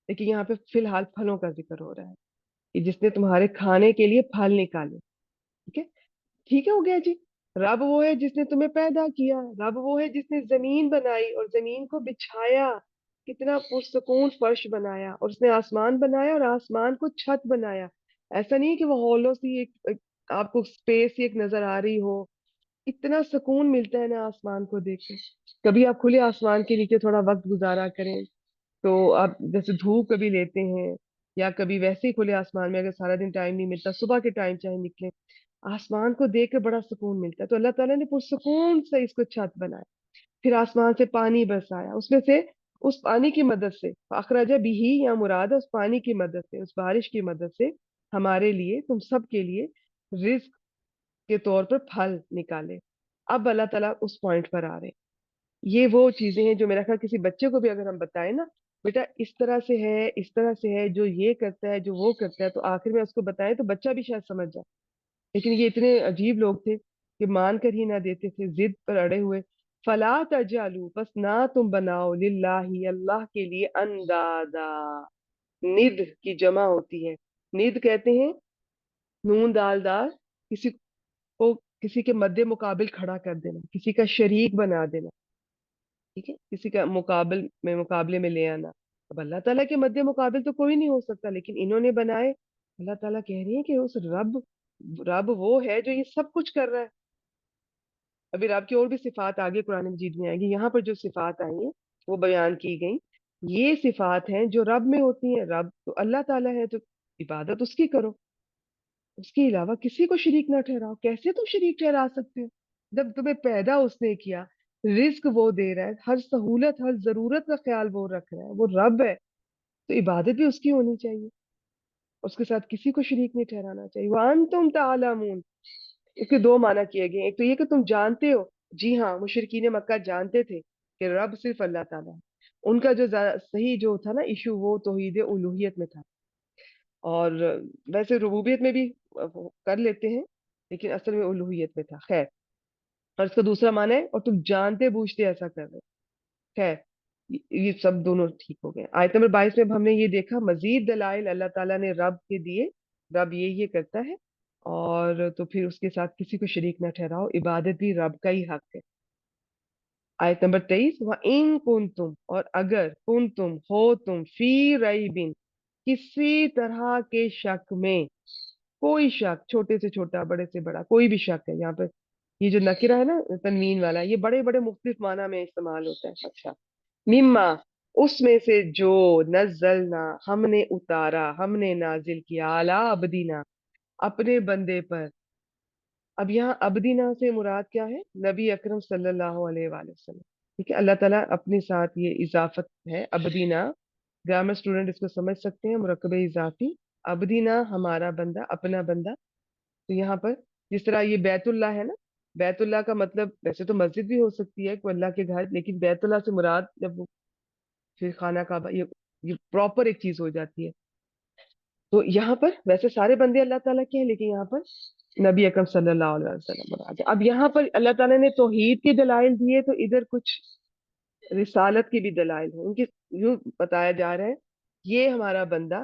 S1: लेकिन यहाँ पे फिलहाल फलों का जिक्र हो रहा है कि जिसने तुम्हारे खाने के लिए फल निकाले। ठीक है, ठीक है, हो गया जी। रब वो है जिसने तुम्हें पैदा किया, रब वो है जिसने जमीन बनाई और जमीन को बिछाया, कितना पुरसकून फर्श बनाया, और उसने आसमान बनाया और आसमान को छत बनाया। ऐसा नहीं है कि वो हॉलो सी एक आपको स्पेस ही एक नजर आ रही हो। इतना सुकून मिलता है ना आसमान को देख के। कभी आप खुले आसमान के नीचे थोड़ा वक्त गुजारा करें, तो आप जैसे धूप कभी लेते हैं, या कभी वैसे ही खुले आसमान में अगर सारा दिन टाइम नहीं मिलता, सुबह के टाइम चाहे निकले, आसमान को देख के बड़ा सुकून मिलता है। तो अल्लाह ताला ने पुरसुकून से इसको छत बनाया, फिर आसमान से पानी बरसाया, उसमें से उस पानी की मदद से अखराजा बिही, या मुराद है उस पानी की मदद से, उस बारिश की मदद से हमारे लिए, तुम सब के लिए रिस्क के तौर पर फल निकाले। अब अल्लाह ताला उस पॉइंट पर आ रहे हैं। ये वो चीजें हैं जो मेरा ख्याल किसी बच्चे को भी अगर हम बताएं ना, बेटा इस तरह से है, इस तरह से है, जो ये करता है, जो वो करता है, तो आखिर में उसको बताएं तो बच्चा भी शायद समझ जाए। लेकिन ये इतने अजीब लोग थे कि मान कर ही ना देते थे, जिद पर अड़े हुए। फला तजालू, बस ना तुम बनाओ, लिल्लाही, अल्लाह के लिए, अंदादा, निद की जमा होती है, निद कहते हैं नून दाल दार, किसी को किसी के मद्दे मुकाबिल खड़ा कर देना, किसी का शरीक बना देना। ठीक है, किसी का मुकाबले में ले आना। अब अल्लाह ताला के मद्दे मुकाबिल तो कोई नहीं हो सकता, लेकिन इन्होंने बनाए। अल्लाह ताला कह रही है कि उस रब रब वो है जो ये सब कुछ कर रहा है। अभी रब की और भी सिफात आगे कुरान मजीद में आएगी। यहाँ पर जो सिफात आई हैं वो बयान की गई, ये सिफात हैं जो रब में होती हैं। रब तो अल्लाह ताला है, तो इबादत उसकी करो, उसके अलावा किसी को शरीक ना ठहराओ। कैसे तुम शरीक ठहरा सकते हो जब तुम्हें पैदा उसने किया, रिस्क वो दे रहा है, हर सहूलत हर जरूरत का ख्याल वो रख रहा है, वो रब है, तो इबादत भी उसकी होनी चाहिए। उसके साथ किसी को शरीक नहीं ठहराना चाहिए। वन तुम तालमून, इसके दो माना किए गए। एक तो ये कि तुम जानते हो, जी हाँ, मुशरिकीन मक्का जानते थे कि रब सिर्फ अल्लाह ताला है। उनका जो सही जो था ना इशू, वो तौहीद उलूहियत में था। और वैसे रुबूबियत में भी वो कर लेते हैं, लेकिन असल में उलूहियत में था। खैर, और इसका दूसरा माना है और तुम जानते बूझते ऐसा कर रहे हो। खैर, ये सब दोनों ठीक हो गए। आयत नंबर 22 में अब हमने ये देखा मजीद दलाइल अल्लाह ताला ने रब के दिए, रब ये करता है, और तो फिर उसके साथ किसी को शरीक ना ठहराओ, इबादत भी रब का ही हक है। आयत नंबर 23, वह इन कुन तुम, और अगर कुन तुम हो तुम, फी रईबिन, किसी तरह के शक में, कोई शक, छोटे से छोटा, बड़े से बड़ा, कोई भी शक है। यहाँ पर ये जो नकिरा है ना तनवीन वाला, ये बड़े बड़े मुख्तलिफ माना में इस्तेमाल होता है। अच्छा, मिम्मा, उसमें से, जो नजलना, हमने उतारा, हमने नाजिल किया, आला अबदीना, अपने बंदे पर। अब यहाँ अबदीना से मुराद क्या है? नबी अकरम सल्लल्लाहु अलैहि वसल्लम। ठीक है, अल्लाह ताला अपने साथ ये इजाफत है अबदीना। ग्रामर स्टूडेंट इसको समझ सकते हैं, मुरक्कब इजाफी। अबदीना हमारा बंदा, अपना बंदा। तो यहाँ पर जिस तरह ये बैतुल्लाह है ना, बैतुल्लाह का मतलब वैसे तो मस्जिद भी हो सकती है, कोई अल्लाह के घर, लेकिन बैतुल्लाह से मुराद जब वो फिर खाना काबा, ये प्रॉपर एक चीज हो जाती है। तो यहाँ पर वैसे सारे बंदे अल्लाह ताला के हैं, लेकिन यहाँ पर नबी अकरम सल्लल्लाहु अलैहि वसल्लम मुराद है। अब यहाँ पर अल्लाह ताला ने तौहीद के दलाइल दिए, तो इधर कुछ रिसालत की भी दलाइल है उनकी। यूं बताया जा रहा है, ये हमारा बंदा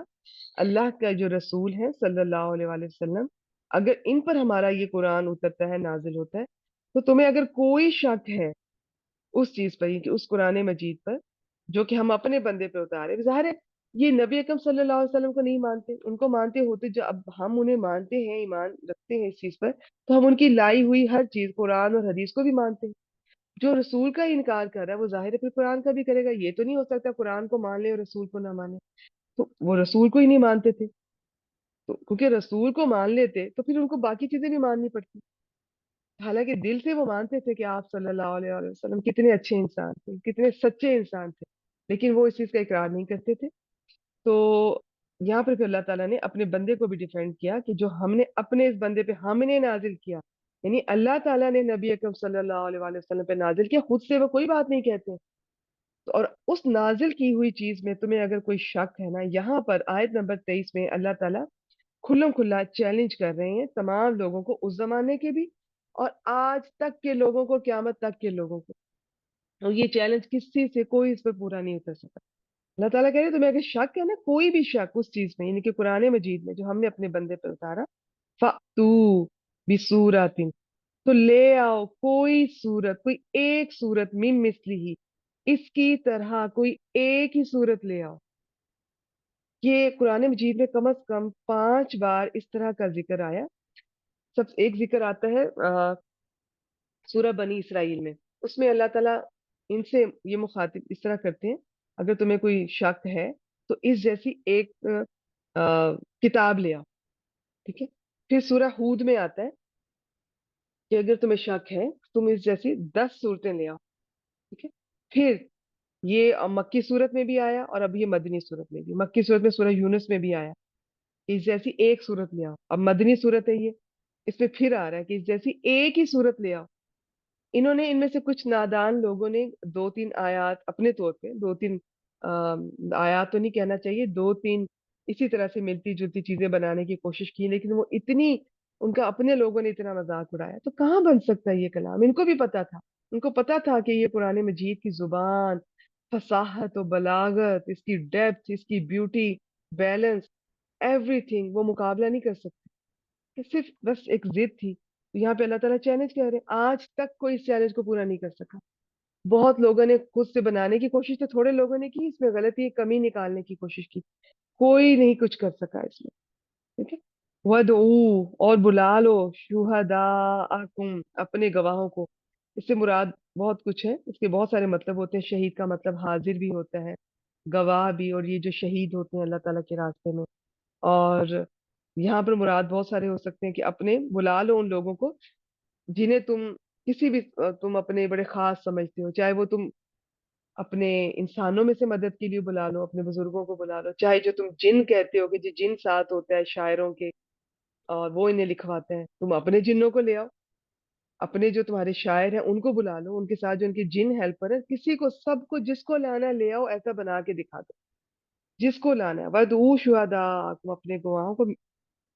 S1: अल्लाह का जो रसूल है सल्लल्लाहु अलैहि वसल्लम, अगर इन पर हमारा ये कुरान उतरता है, नाजिल होता है, तो तुम्हें अगर कोई शक है उस चीज पर, कि उस कुरान मजीद पर जो कि हम अपने बंदे पे उतारे, ज़ाहिर है ये नबी अकरम सल्लल्लाहु अलैहि वसल्लम को नहीं मानते, उनको मानते होते, जो अब हम उन्हें मानते हैं, ईमान रखते हैं इस चीज पर, तो हम उनकी लाई हुई हर चीज कुरान और हदीस को भी मानते हैं। जो रसूल का इनकार कर रहा है वो जाहिर है फिर कुरान का भी करेगा। ये तो नहीं हो सकता कुरान को मान ले और रसूल को ना माने। तो वो रसूल को ही नहीं मानते थे, तो क्योंकि रसूल को मान लेते तो फिर उनको बाकी चीजें भी माननी पड़ती। हालांकि दिल से वो मानते थे कि आप सल्लल्लाहु अलैहि वसल्लम कितने अच्छे इंसान थे, कितने सच्चे इंसान थे, लेकिन वो इस चीज का इकरार नहीं करते थे। तो यहाँ पर फिर अल्लाह ताला ने अपने बंदे को भी डिफेंड किया कि जो हमने अपने इस बंदे पे हमने नाजिल किया, यानी अल्लाह ताला ने नबी अकरम सल्लल्लाहु अलैहि वसल्लम पे नाजिल किया, खुद से वो कोई बात नहीं कहते। तो और उस नाजिल की हुई चीज में तुम्हें अगर कोई शक है ना, यहाँ पर आयत नंबर 23 में अल्लाह ताला खुल्लम खुल्ला चैलेंज कर रहे हैं तमाम लोगों को, उस जमाने के भी और आज तक के लोगों को, क्यामत तक के लोगों को। और ये चैलेंज किसी से कोई इस पर पूरा नहीं उतर सका। अल्लाह ताला कह रहे हैं तुम्हें अगर शक है ना, कोई भी शक उस चीज में, यानी कि कुरान मजीद में जो हमने अपने बंदे पर उतारा, फतू बिसूरातिन, तो ले आओ कोई सूरत, कोई एक सूरत, मिन मिस्ली ही, इसकी तरह कोई एक ही सूरत ले आओ। ये कुरान मजीद में कम से कम 5 बार इस तरह का जिक्र आया। सब एक जिक्र आता है सूरह बनी इसराइल में, उसमें अल्लाह ताला इनसे ये मुखातिब इस तरह करते हैं, अगर तुम्हें कोई शक है तो इस जैसी एक किताब ले आओ। ठीक है। फिर सूरह हूद में आता है कि अगर तुम्हें शक है तुम इस जैसी 10 सूरतें ले आओ। ठीक है। फिर ये मक्की सूरत में भी आया और अब ये मदनी सूरत में भी, मक्की सूरत में सूरह यूनुस में भी आया इस जैसी एक सूरत ले आओ। अब मदनी सूरत है ये, इसमें फिर आ रहा है कि इस जैसी एक ही सूरत ले आओ। इन्होंने, इनमें से कुछ नादान लोगों ने 2-3 आयात अपने तौर पे, 2-3 आयात तो नहीं कहना चाहिए, 2-3 इसी तरह से मिलती जुलती चीजें बनाने की कोशिश की, लेकिन वो इतनी, उनका अपने लोगों ने इतना मजाक उड़ाया, तो कहाँ बन सकता है ये कलाम। इनको भी पता था, उनको पता था कि ये कुरान मजीद की जुबान, फसाहत और बलागत, इसकी डेप्थ, इसकी ब्यूटी, बैलेंस, एवरीथिंग वो मुकाबला नहीं कर सकते। कि सिर्फ बस एक जिद थी। तो यहाँ पे अल्लाह ताला चैलेंज कर रहे हैं, आज तक कोई इस चैलेंज को पूरा नहीं कर सका। बहुत लोगों ने खुद से बनाने की कोशिश, तो थोड़े लोगों ने की, इसमें गलती कमी निकालने की कोशिश की, कोई नहीं कुछ कर सका इसमें। ठीक है। वदऊ, और बुला लो, शुहदाअकुम, अपने गवाहों को। इससे मुराद बहुत कुछ है, इसके बहुत सारे मतलब होते हैं। शहीद का मतलब हाजिर भी होता है, गवाह भी, और ये जो शहीद होते हैं अल्लाह ताला के रास्ते में। और यहाँ पर मुराद बहुत सारे हो सकते हैं कि अपने बुला लो उन लोगों को जिन्हें तुम किसी भी तुम अपने बड़े खास समझते हो, चाहे वो तुम अपने इंसानों में से मदद के लिए बुला लो, अपने बुजुर्गों को बुला लो, चाहे जो तुम जिन कहते हो कि जो जिन साथ होता है शायरों के और वो इन्हें लिखवाते हैं, तुम अपने जिन्नों को ले आओ, अपने जो तुम्हारे शायर हैं उनको बुला लो, उनके साथ जो उनके जिन हेल्पर है, किसी को, सबको, जिसको लाना है ले आओ, ऐसा बना के दिखा दो, जिसको लाना है। वदऊ शुहदा, तुम अपने गवाहों को,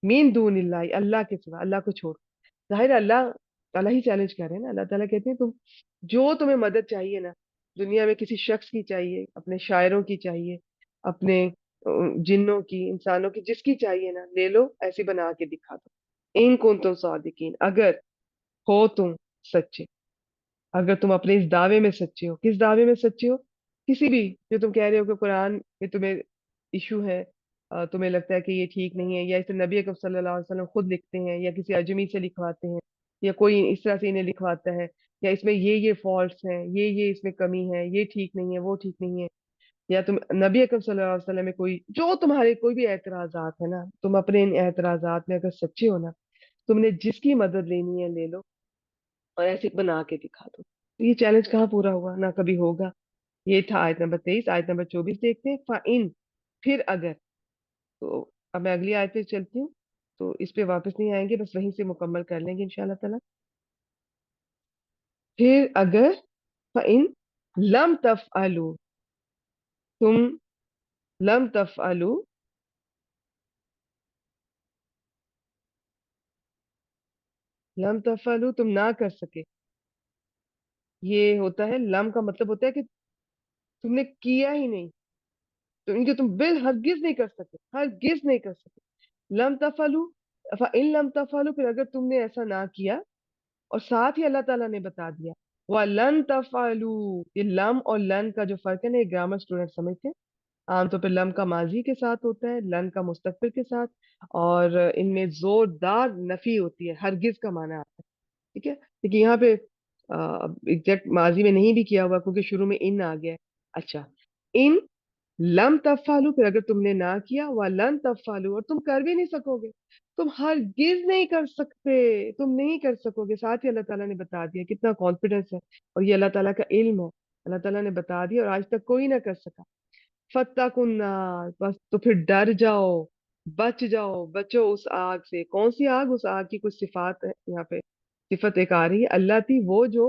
S1: मीन दूनिल्लाहि, अल्लाह के सिवा, अल्लाह को छोड़। जाहिर है अल्लाह ताला ही चैलेंज कर रहे हैं ना। अल्लाह ताला कहते हैं तुम, जो तुम्हें मदद चाहिए ना दुनिया में, किसी शख्स की चाहिए, अपने शायरों की चाहिए, अपने जिन्नों की, इंसानों की, जिसकी चाहिए ना ले लो, ऐसी बना के दिखा दो। इन कुंतुम सादिकीन, अगर हो तुम सच्चे, अगर तुम अपने इस दावे में सच्चे हो। किस दावे में सच्चे हो? किसी भी, जो तुम कह रहे हो कि कुरान में तुम्हें इशू है, तुम्हें लगता है कि ये ठीक नहीं है, या इसे नबी अकरम सल्लल्लाहु अलैहि वसल्लम खुद लिखते हैं, या किसी अजमी से लिखवाते हैं, या कोई इस तरह से इन्हें लिखवाता है, या इसमें ये फॉल्ट्स हैं, ये इसमें कमी है, ये ठीक नहीं है, वो ठीक नहीं है, या तुम नबी अकरम सल्लल्लाहु अलैहि वसल्लम में कोई, जो तुम्हारे कोई भी एतराजात है ना, तुम अपने इन एतराजात में अगर सच्चे हो ना, तुमने जिसकी मदद लेनी है ले लो और ऐसे बना के दिखा दो। तो ये चैलेंज कहाँ पूरा हुआ, ना कभी होगा। ये था आयत नंबर 23। आयत नंबर 24 देखते हैं, फाइन, फिर अगर। तो अब मैं अगली आयत पे चलती हूँ, तो इस पे वापस नहीं आएंगे, बस वहीं से मुकम्मल कर लेंगे इंशाल्लाह ताला। फिर अगर, फाइन लम तफअलू, तुम, लम तफअलू, लम तफअलू तुम ना कर सके। ये होता है, लम का मतलब होता है कि तुमने किया ही नहीं, तो इनके तुम हरगिज नहीं कर सकते, हरगिज नहीं कर सकते। लम तफलू, इन लम तफलू, फिर अगर तुमने ऐसा ना किया, और साथ ही अल्लाह ताला ने बता दिया वलन तफलू। ये लम और लन का जो फर्क है ना, ये ग्रामर स्टूडेंट समझते हैं। आमतौर पर लम का माजी के साथ होता है, लन का मुस्तकबिल के साथ, और इनमें जोरदार नफी होती है, हरगिज का माना आता है। ठीक है, लेकिन यहाँ पे एग्जैक्ट माजी में नहीं भी किया हुआ क्योंकि शुरू में इन आ गया है। अच्छा, इन लम तफालू, फिर अगर तुमने ना किया, व लन तफालू, और तुम कर भी नहीं सकोगे, तुम हरगिज नहीं कर सकते, तुम नहीं कर सकोगे। साथ ही अल्लाह ताला ने बता दिया, कितना कॉन्फिडेंस है, और ये अल्लाह ताला का इल्म है। अल्लाह ताला ने बता दिया और आज तक कोई ना कर सका। फत्तकुन्नार, बस तो फिर डर जाओ, बच जाओ, बचो उस आग से। कौन सी आग? उस आग की कुछ सिफात है यहाँ पे, सिफत एक आ रही है, अल्लाह थी वो जो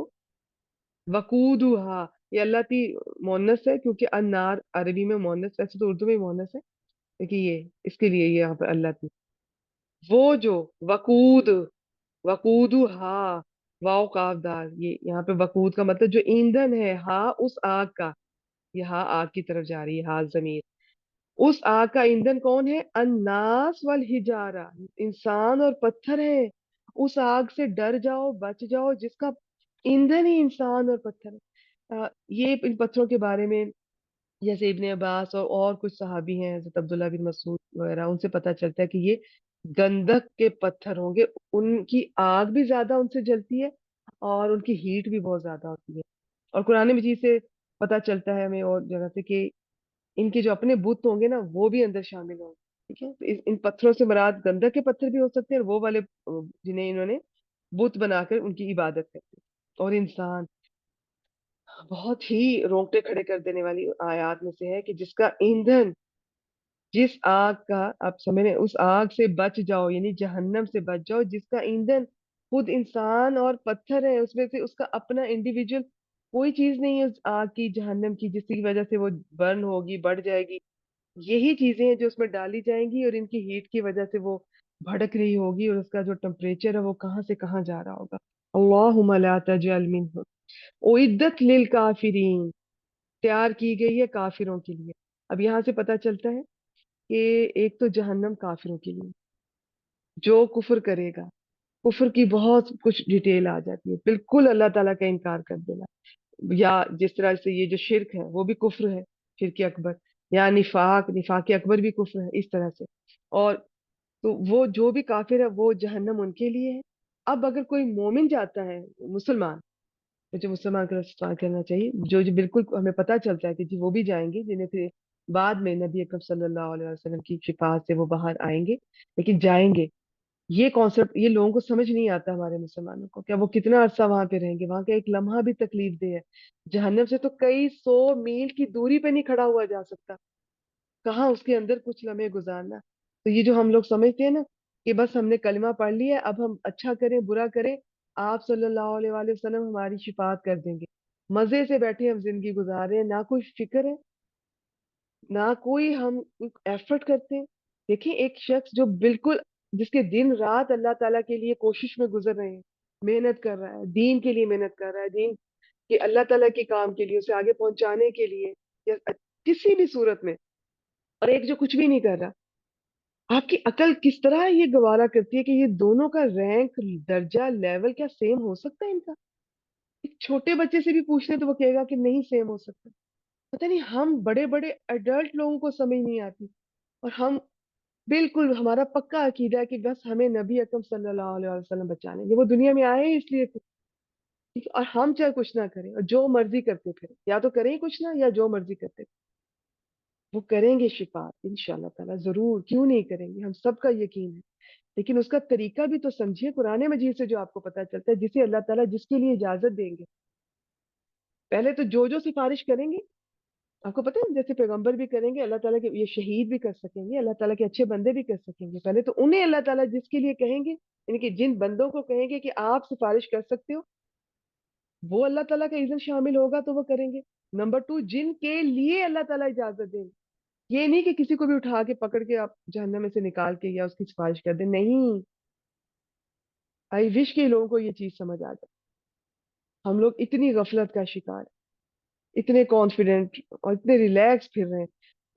S1: वकूदुहा, ये अल्लाह थी मोनस है, क्योंकि अन्नार अरबी में मोनस, वैसे तो उर्दू में मोनस है, लेकिन ये इसके लिए ये यहाँ पे अल्लाह थी वो जो वकूद, वकूदु हा, वाओ काफदार, ये यहाँ पे वकूद का मतलब जो ईंधन है, हा उस आग का, ये हा आग की तरफ जा रही है, हा जमीर। उस आग का ईंधन कौन है? अन्नास वल हिजारा, इंसान और पत्थर है। उस आग से डर जाओ, बच जाओ, जिसका ईंधन ही इंसान और पत्थर है। ये इन पत्थरों के बारे में जैसे इब्ने अब्बास और कुछ सहाबी हैं, हजरत अब्दुल्ला बिन मसूद वगैरह, उनसे पता चलता है कि ये गंधक के पत्थर होंगे। उनकी आग भी ज्यादा उनसे जलती है, और उनकी हीट भी बहुत ज्यादा होती है। और कुरान मजीद से पता चलता है हमें और जगह से कि इनके जो अपने बुत होंगे ना, वो भी अंदर शामिल होंगे। ठीक है, तो इन पत्थरों से मुराद गंधक के पत्थर भी हो सकते हैं, और वो वाले जिन्हें इन्होंने बुत बनाकर उनकी इबादत करते हैं। और इंसान, बहुत ही रोंगटे खड़े कर देने वाली आयत में से है कि जिसका ईंधन, जिस आग का आप समझ रहे हैं, उस आग से बच जाओ, यानी जहन्नम से बच जाओ, जिसका ईंधन खुद इंसान और पत्थर है, उसमें से उसका अपना इंडिविजुअल कोई चीज नहीं है उस आग की, जहन्नम की, जिसकी वजह से वो बर्न होगी, बढ़ जाएगी। यही चीजें हैं जो उसमें डाली जाएंगी, और इनकी हीट की वजह से वो भड़क रही होगी, और उसका जो टेम्परेचर है वो कहाँ से कहाँ जा रहा होगा। अल्लाहुम्मा ला तजअल मिनहु उइद्दत लिल काफिरीन, तैयार की गई है काफिरों के लिए। अब यहाँ से पता चलता है कि एक तो जहन्नम काफिरों के लिए, जो कुफर करेगा, कुफर की बहुत कुछ डिटेल आ जाती है, बिल्कुल अल्लाह ताला का इनकार कर देना, या जिस तरह से ये जो शिर्क है वो भी कुफ्र है, शिर्क अकबर, या निफाक, निफाक अकबर भी कुफ्र है, इस तरह से। और तो वो जो भी काफिर है वो जहन्नम उनके लिए है। अब अगर कोई मोमिन जाता है, मुसलमान, तो जो मुसलमान का इस्तेमाल करना चाहिए, जो जो बिल्कुल हमें पता चलता है कि जी वो भी जाएंगे, जिन्हें फिर बाद में नबी अकरम सल्लल्लाहु अलैहि वसल्लम की शिफाअत से वो बाहर आएंगे, लेकिन जाएंगे। ये कॉन्सेप्ट ये लोगों को समझ नहीं आता, हमारे मुसलमानों को, क्या वो कितना अरसा वहां पे रहेंगे? वहां का एक लम्हा भी तकलीफ दे है। जहन्नम से तो कई सौ मील की दूरी पे नहीं खड़ा हुआ जा सकता, कहाँ उसके अंदर कुछ लम्हे गुजारना। तो ये जो हम लोग समझते हैं ना कि बस हमने कलमा पढ़ लिया है, अब हम अच्छा करें बुरा करें, आप सल्लल्लाहु अलैहि वसल्लम हमारी शिफात कर देंगे, मजे से बैठे हम जिंदगी गुजार रहे हैं, ना कोई फिक्र है, ना कोई हम एफर्ट करते हैं। देखिए, एक शख्स जो बिल्कुल, जिसके दिन रात अल्लाह ताला के लिए कोशिश में गुजर रहे हैं, मेहनत कर रहा है, दीन के लिए मेहनत कर रहा है, दीन के अल्लाह ताला के काम के लिए, उसे आगे पहुंचाने के लिए, या किसी भी सूरत में, और एक जो कुछ भी नहीं कर रहा। आपकी अकल किस तरह ये गवारा करती है कि ये दोनों का रैंक, दर्जा, लेवल क्या सेम हो सकता है इनका? एक छोटे बच्चे से भी पूछ ले तो वो कहेगा कि नहीं सेम हो सकता। पता नहीं, हम बड़े बड़े एडल्ट लोगों को समझ नहीं आती, और हम बिल्कुल, हमारा पक्का अकीदा है कि बस हमें नबी अकरम सल्लल्लाहु अलैहि वसल्लम बचाने हैं। वो दुनिया में आए हैं इसलिए थे, ठीक है? और हम चाहे कुछ ना करें और जो मर्जी करते फिर, या तो करें ही कुछ ना, या जो मर्जी करते, वो करेंगे शिफात इंशाअल्लाह ताला, जरूर, क्यों नहीं करेंगे, हम सबका यकीन है। लेकिन उसका तरीका भी तो समझिए, कुरान मजीद से जो आपको पता चलता है, जिसे अल्लाह ताला जिसके लिए इजाजत देंगे, पहले तो जो सिफारिश करेंगे, आपको पता है, जैसे पैगंबर भी करेंगे, अल्लाह ताला के ये शहीद भी कर सकेंगे, अल्लाह ताला के अच्छे बंदे भी कर सकेंगे। पहले तो उन्हें अल्लाह ताला जिसके लिए कहेंगे, यानी कि जिन बंदों को कहेंगे कि आप सिफारिश कर सकते हो, वो अल्लाह ताला का इज़्न शामिल होगा तो वो करेंगे। नंबर टू, जिनके लिए अल्लाह ताला इजाजत देंगे, ये नहीं कि किसी को भी उठा के पकड़ के आप जहन्नम में से निकाल के या उसकी सिफारिश कर दे, नहीं। आई विश के लोगों को ये चीज समझ आ जाए। हम लोग इतनी गफलत का शिकार, इतने कॉन्फिडेंट और इतने रिलैक्स फिर रहे हैं।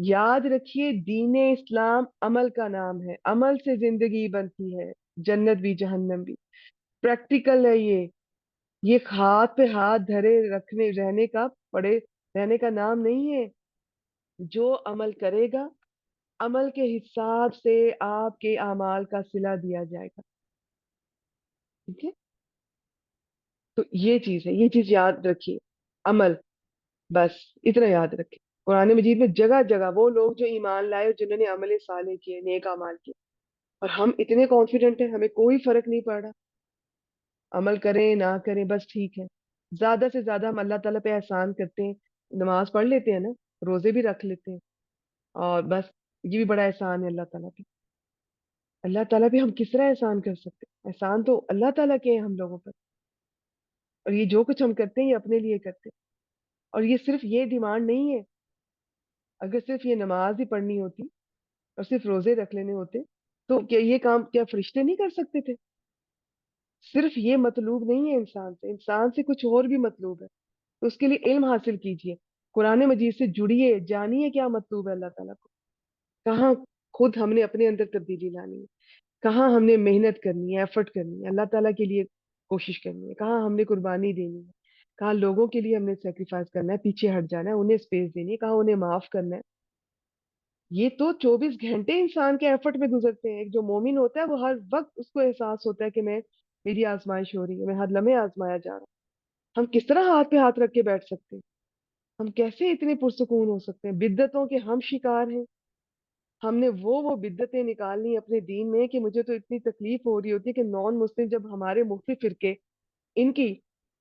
S1: یاد رکھیے دین اسلام عمل کا نام ہے، عمل سے زندگی بنتی ہے، جنت بھی جہنم بھی، پریکٹیکل ہے یہ ہاتھ پہ ہاتھ دھرے رکھنے رہنے کا پڑے رہنے کا نام نہیں ہے۔ جو عمل کرے گا، عمل کے حساب سے آپ کے اعمال کا صلہ دیا جائے گا، ٹھیک ہے؟ تو یہ چیز ہے، یہ چیز یاد رکھیے، عمل، بس اتنا یاد رکھیں۔ قرآن مجید میں جگہ جگہ وہ لوگ جو ایمان لائے اور جنہوں نے عمل صالح کیے، نیک اعمال کیے، اور ہم اتنے کانفیڈنٹ ہیں ہمیں کوئی فرق نہیں پڑ رہا، عمل کریں نہ کریں بس ٹھیک ہے۔ زیادہ سے زیادہ ہم اللہ تعالیٰ پہ احسان کرتے ہیں، نماز پڑھ لیتے ہیں نا، روزے بھی رکھ لیتے ہیں، اور بس یہ بھی بڑا احسان ہے اللہ تعالیٰ پہ۔ اللہ تعالیٰ پہ ہم کس طرح احسان کر سکتے ہیں؟ احسان تو اللہ تعالیٰ کے ہیں ہم لوگوں پر، اور یہ جو کچھ ہم کرتے ہیں یہ اپنے لیے کرتے ہیں۔ اور یہ صرف یہ ڈیمانڈ نہیں ہے، اگر صرف یہ نماز ہی پڑھنی ہوتی اور صرف روزے رکھ لینے ہوتے تو کیا یہ کام کیا فرشتے نہیں کر سکتے تھے؟ صرف یہ مطلوب نہیں ہے انسان سے، انسان سے کچھ اور بھی مطلوب ہے، تو اس کے لیے علم حاصل کیجئے، قرآن مجید سے جڑیے، جانیے کیا مطلوب ہے اللہ تعالیٰ کو، کہاں خود ہم نے اپنے اندر تبدیلی لانی ہے، کہاں ہم نے محنت کرنی ہے، ایفرٹ کرنی ہے اللہ تعالیٰ کے لیے، کوشش کرنی ہے، کہاں ہم نے قربانی دینی ہے، کہاں لوگوں کے لیے ہم نے سیکریفائس کرنا ہے، پیچھے ہٹ جانا ہے، انہیں اسپیس دینی ہے، کہاں انہیں معاف کرنا ہے۔ یہ تو 24 گھنٹے انسان کے ایفرٹ میں گزرتے ہیں۔ ایک جو مومن ہوتا ہے وہ ہر وقت اس کو احساس ہوتا ہے کہ میری آزمائش ہو رہی ہے، میں ہر لمحے آزمایا جا رہا ہوں۔ ہم کس طرح ہاتھ پہ ہاتھ رکھ کے بیٹھ سکتے ہیں؟ ہم کیسے اتنے پرسکون ہو سکتے ہیں؟ بدعتوں کے ہم شکار ہیں، ہم نے وہ بدعتیں نکالنی اپنے دین میں کہ مجھے تو اتنی تکلیف ہو رہی ہوتی ہے کہ نان مسلم جب ہمارے مختلف فرقے، ان کی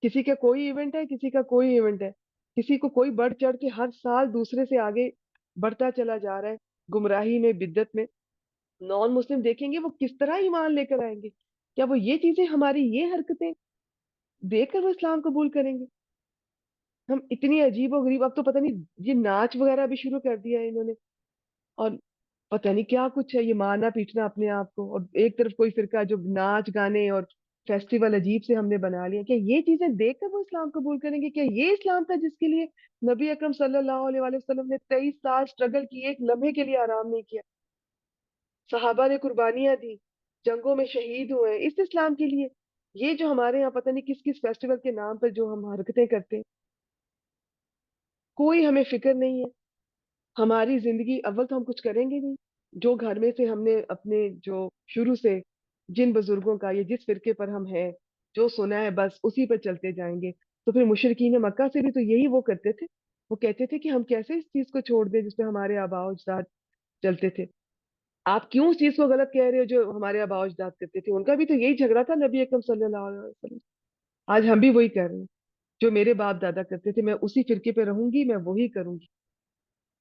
S1: کسی کا کوئی ایونٹ ہے، کسی کا کوئی ایونٹ ہے، کسی کو کوئی بڑھ چڑھ کے ہر سال دوسرے سے آگے بڑھتا چلا جا رہا ہے گمراہی میں، بدعت میں، نان مسلم دیکھیں گے وہ کس طرح ایمان لے کر آئیں گے؟ کیا وہ یہ چیزیں، ہماری یہ حرکتیں دیکھ کر وہ اسلام قبول کریں گے؟ ہم اتنی عجیب و غریب، اب تو پتہ نہیں یہ ناچ وغیرہ بھی شروع کر دیا ہے انہوں نے، اور پتہ نہیں کیا کچھ ہے، یہ مارنا پیٹنا اپنے آپ کو، اور ایک طرف کوئی فرقہ جو ناچ گانے اور فیسٹیول عجیب سے ہم نے بنا لیا، کیا یہ چیزیں دیکھ کر وہ اسلام قبول کریں گے؟ کیا یہ اسلام تھا جس کے لیے نبی اکرم صلی اللہ علیہ وآلہ وسلم نے 23 سال اسٹرگل کی، ایک لمحے کے لیے آرام نہیں کیا، صحابہ نے قربانیاں دی، جنگوں میں شہید ہوئے اس اسلام کے لیے؟ یہ جو ہمارے یہاں پتہ نہیں کس کس فیسٹیول کے نام پر جو ہم حرکتیں کرتے ہیں، کوئی ہمیں فکر نہیں ہے ہماری زندگی، اول تو ہم کچھ کریں گے نہیں، جو گھر میں سے ہم نے اپنے جو شروع سے جن بزرگوں کا یا جس فرقے پر ہم ہیں جو سنا ہے بس اسی پر چلتے جائیں گے۔ تو پھر مشرکین مکہ سے بھی تو یہی وہ کرتے تھے، وہ کہتے تھے کہ ہم کیسے اس چیز کو چھوڑ دیں جس پہ ہمارے آباء و اجداد چلتے تھے، آپ کیوں اس چیز کو غلط کہہ رہے ہو جو ہمارے آباء و اجداد کرتے تھے؟ ان کا بھی تو یہی جھگڑا تھا نبی اکرم صلی اللہ علیہ وسلم، آج ہم بھی وہی کر رہے ہیں، جو میرے باپ دادا کرتے تھے میں اسی فرقے پہ رہوں گی، میں وہی کروں گی،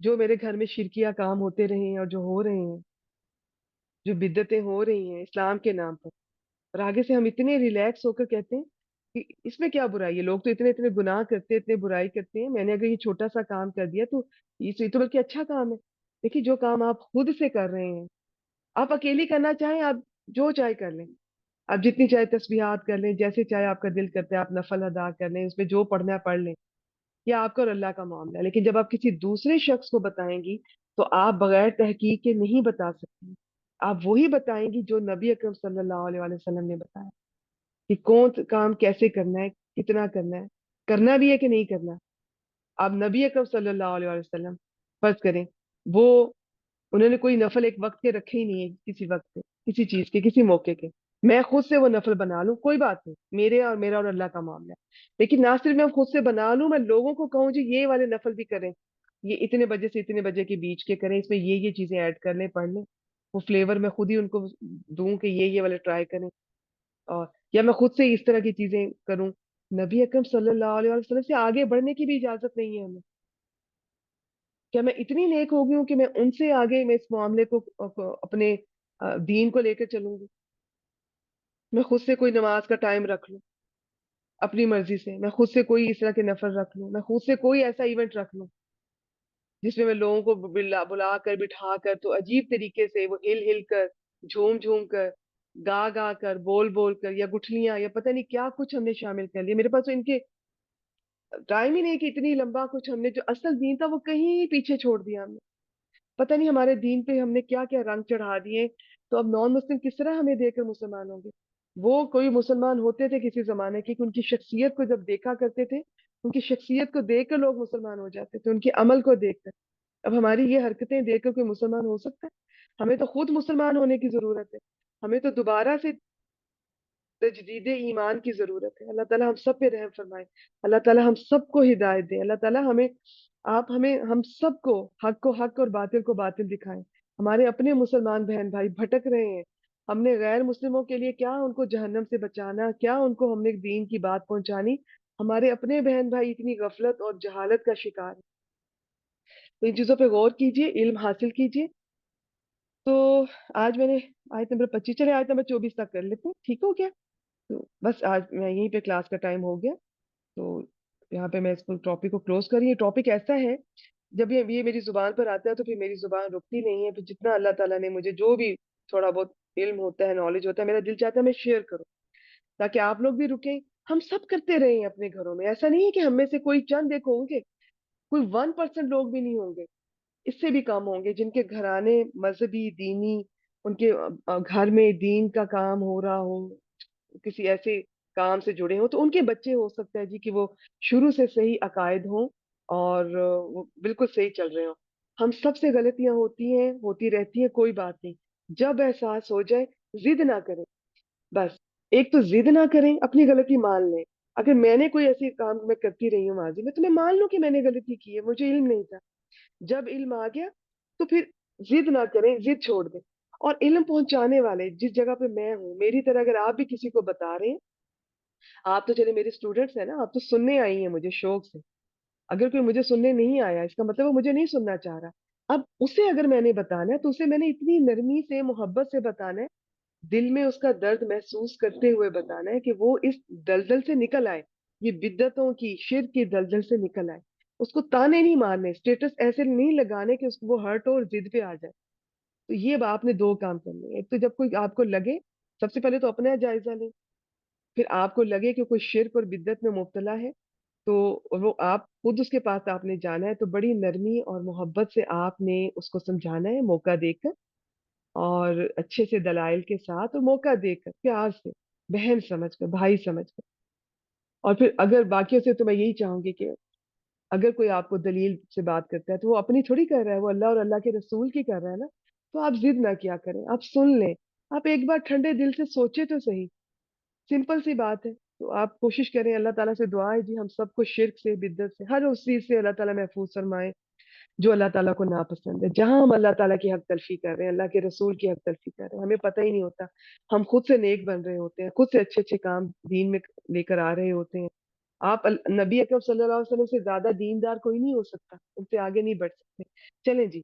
S1: جو میرے گھر میں شرکیہ کام ہوتے رہے ہیں اور جو ہو رہے ہیں، جو بدعتیں ہو رہی ہیں اسلام کے نام پر، اور آگے سے ہم اتنے ریلیکس ہو کر کہتے ہیں کہ اس میں کیا برائی ہے، لوگ تو اتنے اتنے گناہ کرتے ہیں، اتنے برائی کرتے ہیں، میں نے اگر یہ چھوٹا سا کام کر دیا تو یہ تو بلکہ اچھا کام ہے۔ دیکھیے جو کام آپ خود سے کر رہے ہیں، آپ اکیلی کرنا چاہیں آپ جو چاہے کر لیں، آپ جتنی چاہے تسبیحات کر لیں، جیسے چاہے آپ کا دل کرتا ہے آپ نفل ادا کر لیں، اس میں جو پڑھنا ہے پڑھ لیں، یہ آپ کا اور اللہ کا معاملہ ہے، لیکن جب آپ کسی دوسرے شخص کو بتائیں گی تو آپ بغیر تحقیق کے نہیں بتا سکتی، آپ وہی بتائیں گی جو نبی اکرم صلی اللہ علیہ وآلہ وسلم نے بتایا کہ کون کام کیسے کرنا ہے، کتنا کرنا بھی ہے کہ نہیں کرنا۔ آپ نبی اکرم صلی اللہ علیہ وآلہ وسلم فرض کریں، وہ انہوں نے کوئی نفل ایک وقت کے رکھے ہی نہیں ہے، کسی وقت کے، کسی چیز کے، کسی موقع کے، میں خود سے وہ نفل بنا لوں کوئی بات نہیں، میرا اور اللہ کا معاملہ ہے، لیکن نہ صرف میں خود سے بنا لوں، میں لوگوں کو کہوں جی یہ والے نفل بھی کریں، یہ اتنے بجے سے اتنے بجے کے بیچ کے کریں، اس میں یہ چیزیں ایڈ کر لیں، پڑھ لیں، وہ فلیور میں خود ہی ان کو دوں کہ یہ والے ٹرائی کریں، اور یا میں خود سے اس طرح کی چیزیں کروں۔ نبی اکرم صلی اللہ علیہ وسلم سے آگے بڑھنے کی بھی اجازت نہیں ہے ہمیں، کیا میں اتنی نیک ہو گئی ہوں کہ میں ان سے آگے میں اس معاملے کو اپنے دین کو لے کے چلوں گی؟ میں خود سے کوئی نماز کا ٹائم رکھ لوں اپنی مرضی سے، میں خود سے کوئی اس طرح کے نفل رکھ لوں، میں خود سے کوئی ایسا ایونٹ رکھ لوں جس میں لوگوں کو بلا کر بٹھا کر تو عجیب طریقے سے وہ ہل ہل کر، جھوم جھوم کر، گا گا کر، بول بول کر، یا گٹھلیاں یا پتہ نہیں کیا کچھ ہم نے شامل کر لیا، میرے پاس تو ان کے ٹائم ہی نہیں کہ اتنی لمبا کچھ ہم نے جو اصل دین تھا وہ کہیں پیچھے چھوڑ دیا ہم نے۔ पता नहीं हमारे दीन पे हमने क्या क्या रंग चढ़ा दिए, तो अब नॉन मुस्लिम किस तरह हमें देखकर मुसलमान होंगे। वो कोई मुसलमान होते थे किसी जमाने के कि उनकी शख्सियत को जब देखा करते थे, उनकी शख्सियत को देखकर लोग मुसलमान हो जाते थे, उनके अमल को देखकर। अब हमारी ये हरकतें देखकर कोई मुसलमान हो सकता है? हमें तो खुद मुसलमान होने की जरूरत है। हमें तो दोबारा से तजदीद ईमान की जरूरत है। अल्लाह ताला हम सब पे रहम फरमाए। अल्लाह ताला हम सबको हिदायत दे। अल्लाह ताला हमें, आप हमें, हम सबको हक को हक और बातिल को बातिल दिखाएं। हमारे अपने मुसलमान बहन भाई भटक रहे हैं। हमने गैर मुस्लिमों के लिए क्या उनको जहन्नम से बचाना, क्या उनको हमने दीन की बात पहुंचानी। हमारे अपने बहन भाई इतनी गफलत और जहालत का शिकार है। तो इन चीजों पे गौर कीजिए, इल्म हासिल कीजिए। तो आज मैंने आयत नंबर 25, चले आयत नंबर 24 तक कर लेते हैं, ठीक हो गया? तो बस आज मैं यहीं पे, क्लास का टाइम हो गया, तो यहाँ पे मैं इसको टॉपिक को क्लोज करी। ये टॉपिक ऐसा है, जब ये मेरी जुबान पर आता है तो फिर मेरी जुबान रुकती नहीं है। फिर जितना अल्लाह ताला ने मुझे जो भी थोड़ा बहुत इल्म होता है, नॉलेज होता है, मेरा दिल चाहता है मैं शेयर करूँ, ताकि आप लोग भी रुकें। हम सब करते रहे हैं अपने घरों में। ऐसा नहीं है कि हम में से कोई चंद एक होंगे, कोई 1% लोग भी नहीं होंगे, इससे भी कम होंगे जिनके घराने मजहबी दीनी, उनके घर में दीन का काम हो रहा हो, किसी ऐसे काम से जुड़े हो, तो उनके बच्चे हो सकता है जी कि वो शुरू से सही अकायद हों और वो बिल्कुल सही चल रहे हो। हम सब से गलतियां होती हैं, होती रहती हैं, कोई बात नहीं। जब एहसास हो जाए, जिद ना करें। बस एक तो जिद ना करें, अपनी गलती मान लें। अगर मैंने कोई ऐसी काम मैं करती रही हूँ माजी में, तो मैं मान लूं कि मैंने गलती की है, मुझे इल्म नहीं था। जब इल्म आ गया तो फिर जिद ना करें, जिद छोड़ दें। और इल्म पहुंचाने वाले जिस जगह पे मैं हूँ, मेरी तरह अगर आप भी किसी को बता रहे हैं, आप तो चले मेरे स्टूडेंट्स हैं ना, आप तो सुनने आई हैं मुझे शौक से। अगर कोई मुझे सुनने नहीं आया, इसका मतलब वो मुझे नहीं सुनना चाह रहा। अब उसे अगर मैंने बताना है, तो उसे मैंने इतनी नरमी से, मोहब्बत से बताना है, दिल में उसका दर्द महसूस करते हुए बताना है कि वो इस दलदल से निकल आए, ये बिद्दतों की, शिर्क की दलदल से निकल आए। उसको ताने नहीं मारने, स्टेटस ऐसे नहीं लगाने कि उसको वो हर्ट हो और जिद पे आ जाए। तो ये आपने दो काम करने हैं। एक तो जब कोई आपको लगे, सबसे पहले तो अपना जायजा लें। फिर आपको लगे कि कोई शिर्क और बिद्दत में मुब्तला है, तो वो आप खुद उसके पास आपने जाना है, तो बड़ी नरमी और मोहब्बत से आपने उसको समझाना है, मौका देकर, और अच्छे से दलाइल के साथ, और मौका देकर प्यार से, बहन समझकर, भाई समझकर। और फिर अगर बाकियों से, तो मैं यही चाहूंगी कि अगर कोई आपको दलील से बात करता है, तो वो अपनी थोड़ी कर रहा है, वो अल्लाह और अल्लाह के रसूल की कर रहा है ना। तो आप जिद ना किया करें, आप सुन लें। आप एक बार ठंडे दिल से सोचे तो सही, सिंपल सी बात है। तो आप कोशिश करें, अल्लाह ताला से दुआ है जी हम सबको शिर्क से, बिद्दत से, हर उस चीज से अल्लाह ताला महफूज फरमाए जो अल्लाह ताला को नापसंद है। जहां हम अल्लाह ताला की हक तलफी कर रहे हैं, अल्लाह के रसूल की हक तलफी कर रहे हैं, हमें पता ही नहीं होता। हम खुद से नेक बन रहे होते हैं, खुद से अच्छे अच्छे काम दीन में लेकर आ रहे होते हैं। आप नबी अकरम सल्लल्लाहु अलैहि वसल्लम से ज्यादा दीनदार कोई नहीं हो सकता, उनसे आगे नहीं बढ़ सकते। चलें जी,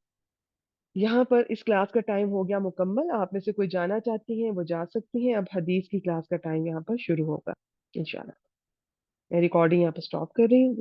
S1: यहाँ पर इस क्लास का टाइम हो गया मुकम्मल। आप में से कोई जाना चाहती हैं वो जा सकती हैं। अब हदीस की क्लास का टाइम यहाँ पर शुरू होगा इंशाल्लाह। मैं रिकॉर्डिंग यहाँ पर स्टॉप कर रही हूँ।